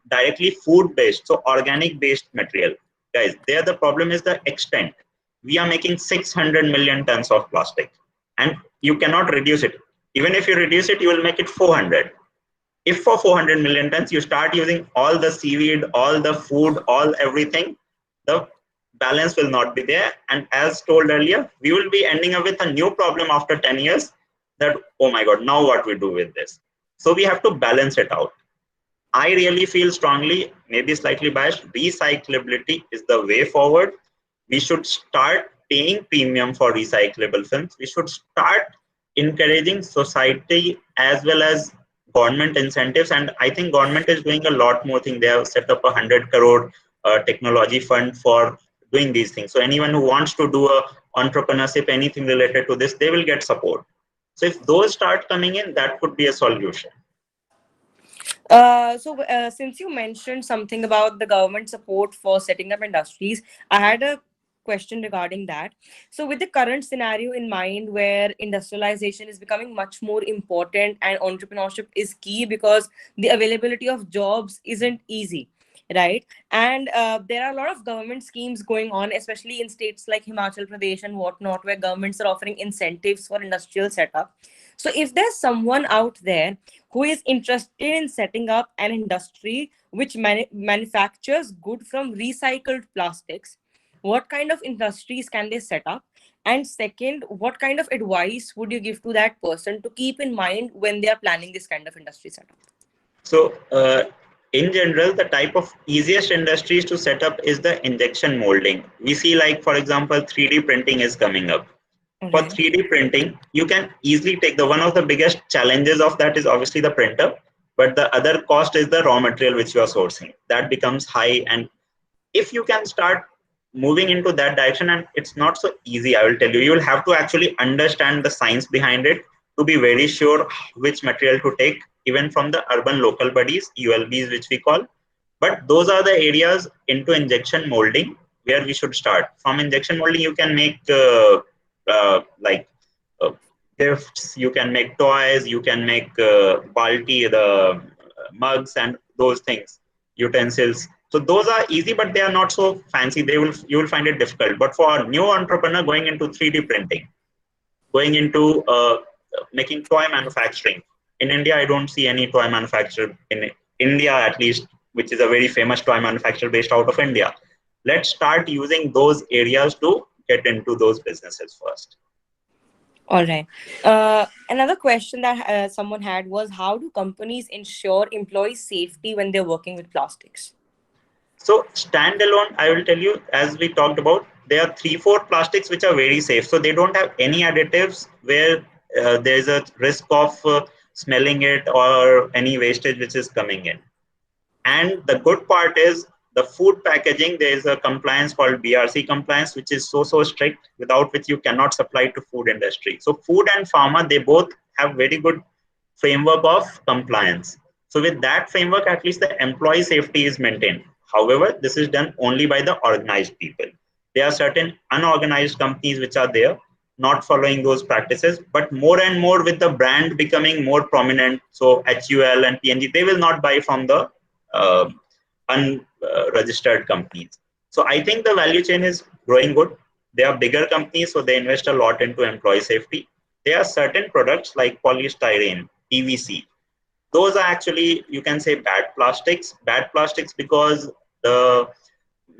directly food-based, so organic-based material. Guys, there the problem is the extent. We are making 600 million tons of plastic, and you cannot reduce it. Even if you reduce it, you will make it 400. If for 400 million tons you start using all the seaweed, all the food, all everything, the balance will not be there. And as told earlier, we will be ending up with a new problem after 10 years that, oh my God, now what we do with this? So we have to balance it out. I really feel strongly, maybe slightly biased, recyclability is the way forward. We should start paying premium for recyclable films. We should start encouraging society as well as government incentives. And I think government is doing a lot more things. They have set up 100 crore technology fund for doing these things. So anyone who wants to do a entrepreneurship, anything related to this, they will get support. So if those start coming in, that could be a solution. Since you mentioned something about the government support for setting up industries, I had a question regarding that. So, with the current scenario in mind, where industrialization is becoming much more important and entrepreneurship is key because the availability of jobs isn't easy, right? And there are a lot of government schemes going on, especially in states like Himachal Pradesh and whatnot, where governments are offering incentives for industrial setup. So, if there's someone out there who is interested in setting up an industry which manufactures good from recycled plastics, what kind of industries can they set up? And second, what kind of advice would you give to that person to keep in mind when they are planning this kind of industry setup? So in general, the type of easiest industries to set up is the injection molding. We see, like, for example, 3D printing is coming up. For Okay. 3D printing, you can easily take one of the biggest challenges of that is obviously the printer, but the other cost is the raw material which you are sourcing. That becomes high. And if you can start moving into that direction, and it's not so easy, I will tell you, you will have to actually understand the science behind it to be very sure which material to take, even from the urban local bodies, ULBs, which we call. But those are the areas into injection molding where we should start. From injection molding, you can make like gifts, you can make toys, you can make balti, the mugs, and those things, utensils. So those are easy, but they are not so fancy. You will find it difficult. But for a new entrepreneur going into 3D printing, going into making toy manufacturing. In India, I don't see any toy manufacturer in India, at least, which is a very famous toy manufacturer based out of India. Let's start using those areas to get into those businesses first. All right. Another question that someone had was, how do companies ensure employee safety when they're working with plastics? So standalone, I will tell you, as we talked about, there are 3-4 plastics which are very safe. So they don't have any additives where there's a risk of smelling it or any wastage which is coming in. And the good part is the food packaging, there is a compliance called BRC compliance, which is so strict, without which you cannot supply to food industry. So food and pharma, they both have very good framework of compliance. So with that framework, at least the employee safety is maintained. However, this is done only by the organized people. There are certain unorganized companies which are there, not following those practices, but more and more with the brand becoming more prominent. So HUL and PNG, they will not buy from the unregistered companies. So I think the value chain is growing good. They are bigger companies, so they invest a lot into employee safety. There are certain products like polystyrene, PVC. Those are actually, you can say, bad plastics. Bad plastics because the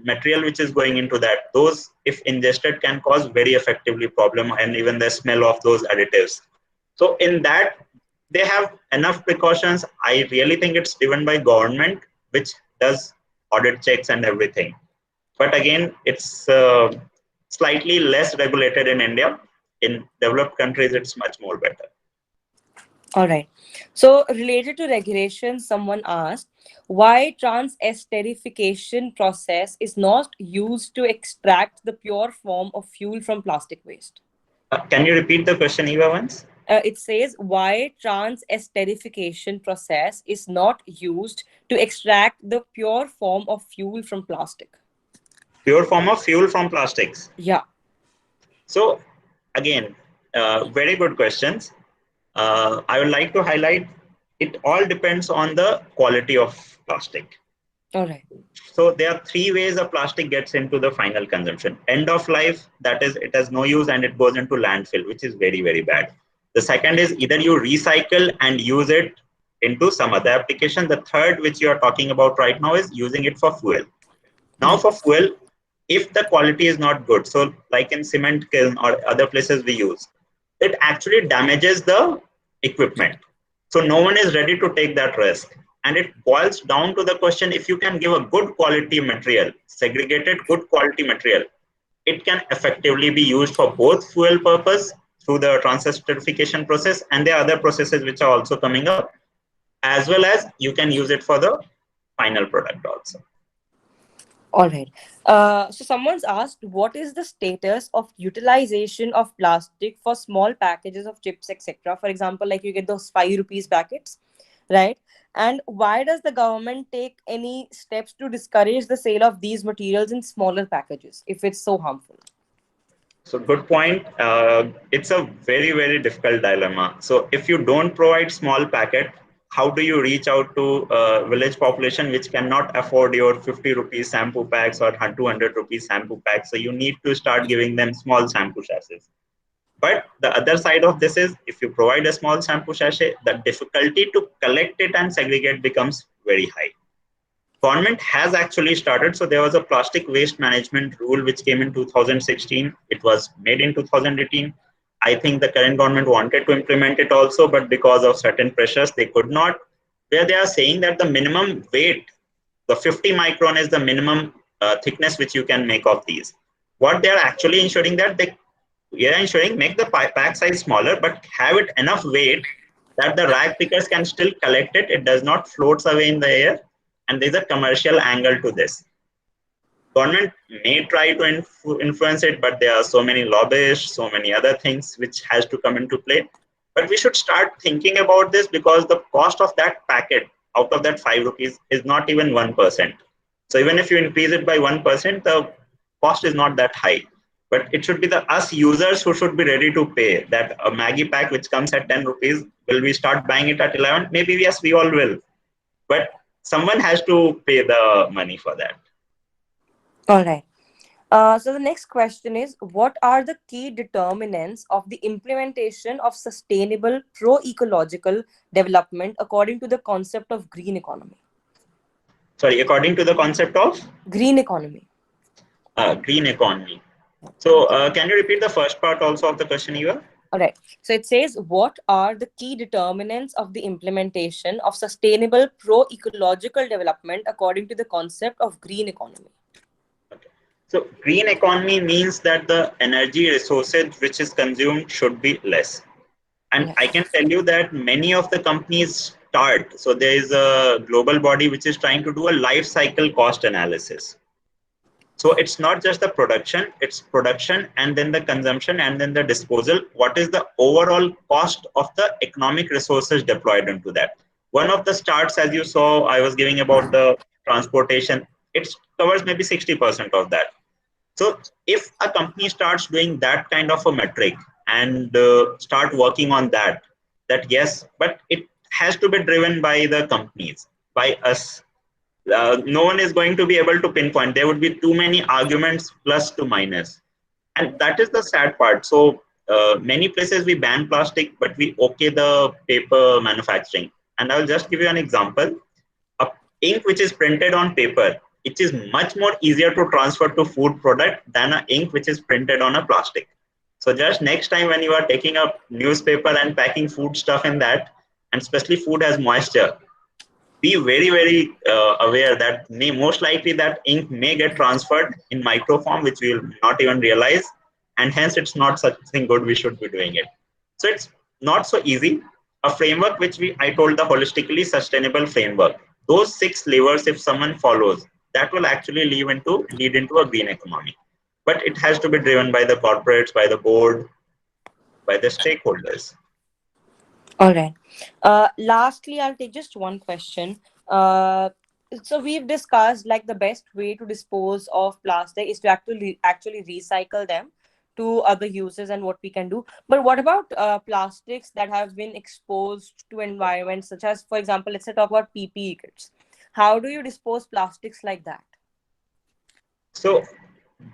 material which is going into that, those, if ingested, can cause very effectively problem, and even the smell of those additives. So in that, they have enough precautions. I really think it's driven by government, which does audit checks and everything. But again, it's slightly less regulated in India. In developed countries, it's much more better. All right. So related to regulation, someone asked why trans-esterification process is not used to extract the pure form of fuel from plastic waste. Can you repeat the question, Eva, once? It says why trans-esterification process is not used to extract the pure form of fuel from plastic. Pure form of fuel from plastics. Yeah. So again, very good questions. I would like to highlight, it all depends on the quality of plastic. All right. So there are 3 ways a plastic gets into the final consumption. End of life, that is, it has no use and it goes into landfill, which is very, very bad. The second is either you recycle and use it into some other application. The third, which you are talking about right now, is using it for fuel. Now for fuel, if the quality is not good, so like in cement kiln or other places we use, it actually damages the equipment. So no one is ready to take that risk. And it boils down to the question, if you can give a good quality material, segregated good quality material, it can effectively be used for both fuel purpose through the trans-esterification process, and there are other processes which are also coming up, as well as you can use it for the final product also. All right. So someone's asked, what is the status of utilization of plastic for small packages of chips, etc.? For example, like you get those 5 rupees packets, right? And why does the government take any steps to discourage the sale of these materials in smaller packages if it's so harmful? So good point. It's a very, very difficult dilemma. So if you don't provide small packet, how do you reach out to a village population which cannot afford your 50 rupees shampoo packs or 200 rupees shampoo packs? So you need to start giving them small shampoo sachets. But the other side of this is, if you provide a small shampoo sachet, the difficulty to collect it and segregate becomes very high. Government has actually started. So there was a plastic waste management rule which came in 2016. It was made in 2018. I think the current government wanted to implement it also, but because of certain pressures, they could not. Where they are saying that the minimum weight, the 50 micron is the minimum thickness which you can make of these. What they are actually ensuring that they are ensuring make the pack size smaller, but have it enough weight that the rag pickers can still collect it. It does not floats away in the air. And there's a commercial angle to this. Government may try to influence it, but there are so many lobbyists, so many other things which has to come into play. But we should start thinking about this, because the cost of that packet out of that 5 rupees is not even 1%. So even if you increase it by 1%, the cost is not that high. But it should be the us users who should be ready to pay. That a Maggie pack which comes at 10 rupees, will we start buying it at 11? Maybe yes, we all will. But someone has to pay the money for that. All right. So the next question is, what are the key determinants of the implementation of sustainable pro-ecological development according to the concept of green economy? Sorry, according to the concept of? Green economy. Green economy. So can you repeat the first part also of the question, Eva? All right. So it says, what are the key determinants of the implementation of sustainable pro-ecological development according to the concept of green economy? Okay. So green economy means that the energy resources which is consumed should be less. And Yes. I can tell you that many of the companies start. So there is a global body which is trying to do a life cycle cost analysis. So it's not just the production, it's production and then the consumption and then the disposal. What is the overall cost of the economic resources deployed into that? One of the starts, as you saw, I was giving about the transportation, it covers maybe 60% of that. So if a company starts doing that kind of a metric and start working on that, yes, but it has to be driven by the companies, by us. No one is going to be able to pinpoint. There would be too many arguments plus to minus. And that is the sad part. So many places we ban plastic, but we okay the paper manufacturing. And I'll just give you an example. A ink which is printed on paper, it is much more easier to transfer to food product than an ink which is printed on a plastic. So just next time when you are taking a newspaper and packing food stuff in that, and especially food has moisture, be very aware that most likely that ink may get transferred in microform, which we will not even realize, and hence it's not something good we should be doing it. So it's not so easy. A framework which I told, the holistically sustainable framework, those 6 levers, if someone follows, that will actually lead into a green economy. But it has to be driven by the corporates, by the board, by the stakeholders. All right. Lastly, I'll take just one question. So we've discussed like the best way to dispose of plastic is to actually recycle them to other uses and what we can do. But what about plastics that have been exposed to environments, such as, for example, let's say talk about PPE kits. How do you dispose plastics like that? So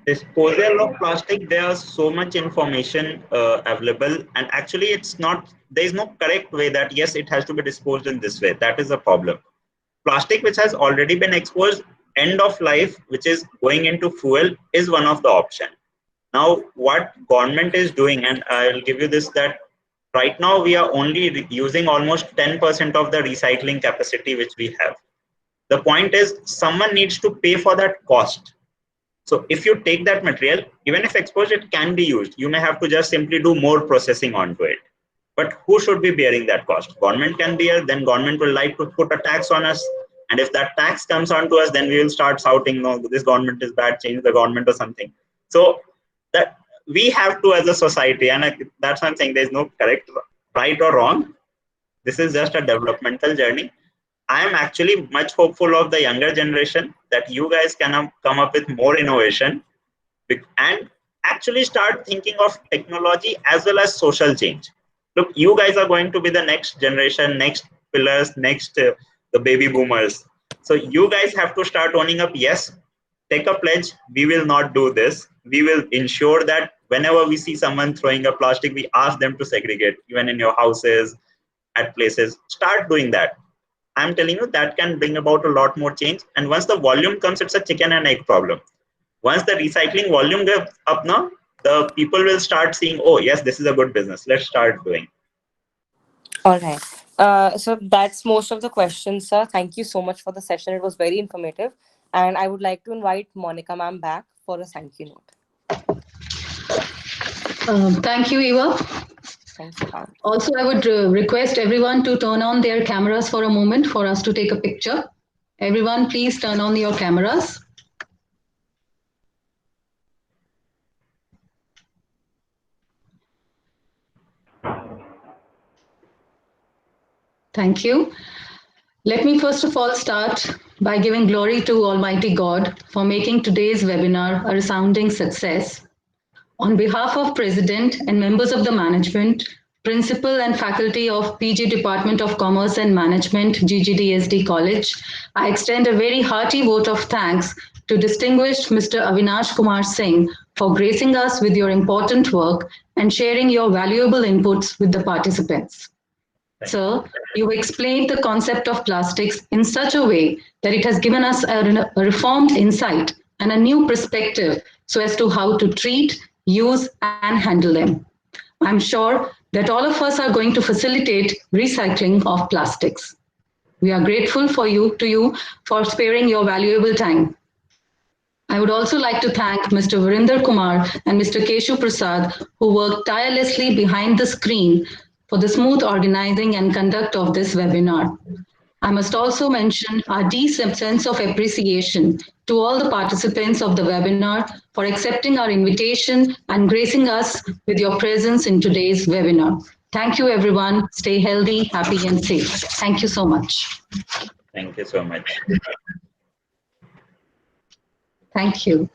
disposal of plastic, there's so much information available, and actually it's not, there is no correct way that yes, it has to be disposed in this way. That is a problem. Plastic which has already been exposed, end of life, which is going into fuel, is one of the option. Now what government is doing, and I'll give you this, that right now we are only using almost 10% of the recycling capacity which we have. The point is someone needs to pay for that cost. So if you take that material, even if exposed, it can be used. You may have to just simply do more processing onto it. But who should be bearing that cost? Government can bear, then government will like to put a tax on us. And if that tax comes onto us, then we will start shouting, no, this government is bad, change the government or something. So that we have to, as a society, and that's what I'm saying, there's no correct, right or wrong. This is just a developmental journey. I am actually much hopeful of the younger generation that you guys can come up with more innovation and actually start thinking of technology as well as social change. Look, you guys are going to be the next generation, next pillars, next the baby boomers. So you guys have to start owning up. Yes, take a pledge. We will not do this. We will ensure that whenever we see someone throwing a plastic, we ask them to segregate, even in your houses, at places. Start doing that. I'm telling you, that can bring about a lot more change. And once the volume comes, it's a chicken and egg problem. Once the recycling volume goes up now, the people will start seeing, oh, yes, this is a good business. Let's start doing. All right. So that's most of the questions, sir. Thank you so much for the session. It was very informative. And I would like to invite Monica ma'am back for a thank you note. Thank you, Eva. Thank you, ma'am. Also, I would request everyone to turn on their cameras for a moment for us to take a picture. Everyone, please turn on your cameras. Thank you. Let me first of all start by giving glory to Almighty God for making today's webinar a resounding success. On behalf of President and members of the management, Principal and faculty of PG Department of Commerce and Management, GGDSD College, I extend a very hearty vote of thanks to distinguished Mr. Avinash Kumar Singh for gracing us with your important work and sharing your valuable inputs with the participants. Sir, you explained the concept of plastics in such a way that it has given us a reformed insight and a new perspective so as to how to treat, use, and handle them. I'm sure that all of us are going to facilitate recycling of plastics. We are grateful to you for sparing your valuable time. I would also like to thank Mr. Varinder Kumar and Mr. Keshu Prasad, who worked tirelessly behind the screen for the smooth organizing and conduct of this webinar. I must also mention our deep sense of appreciation to all the participants of the webinar for accepting our invitation and gracing us with your presence in today's webinar. Thank you, everyone. Stay healthy, happy, and safe. Thank you so much. Thank you so much. Thank you.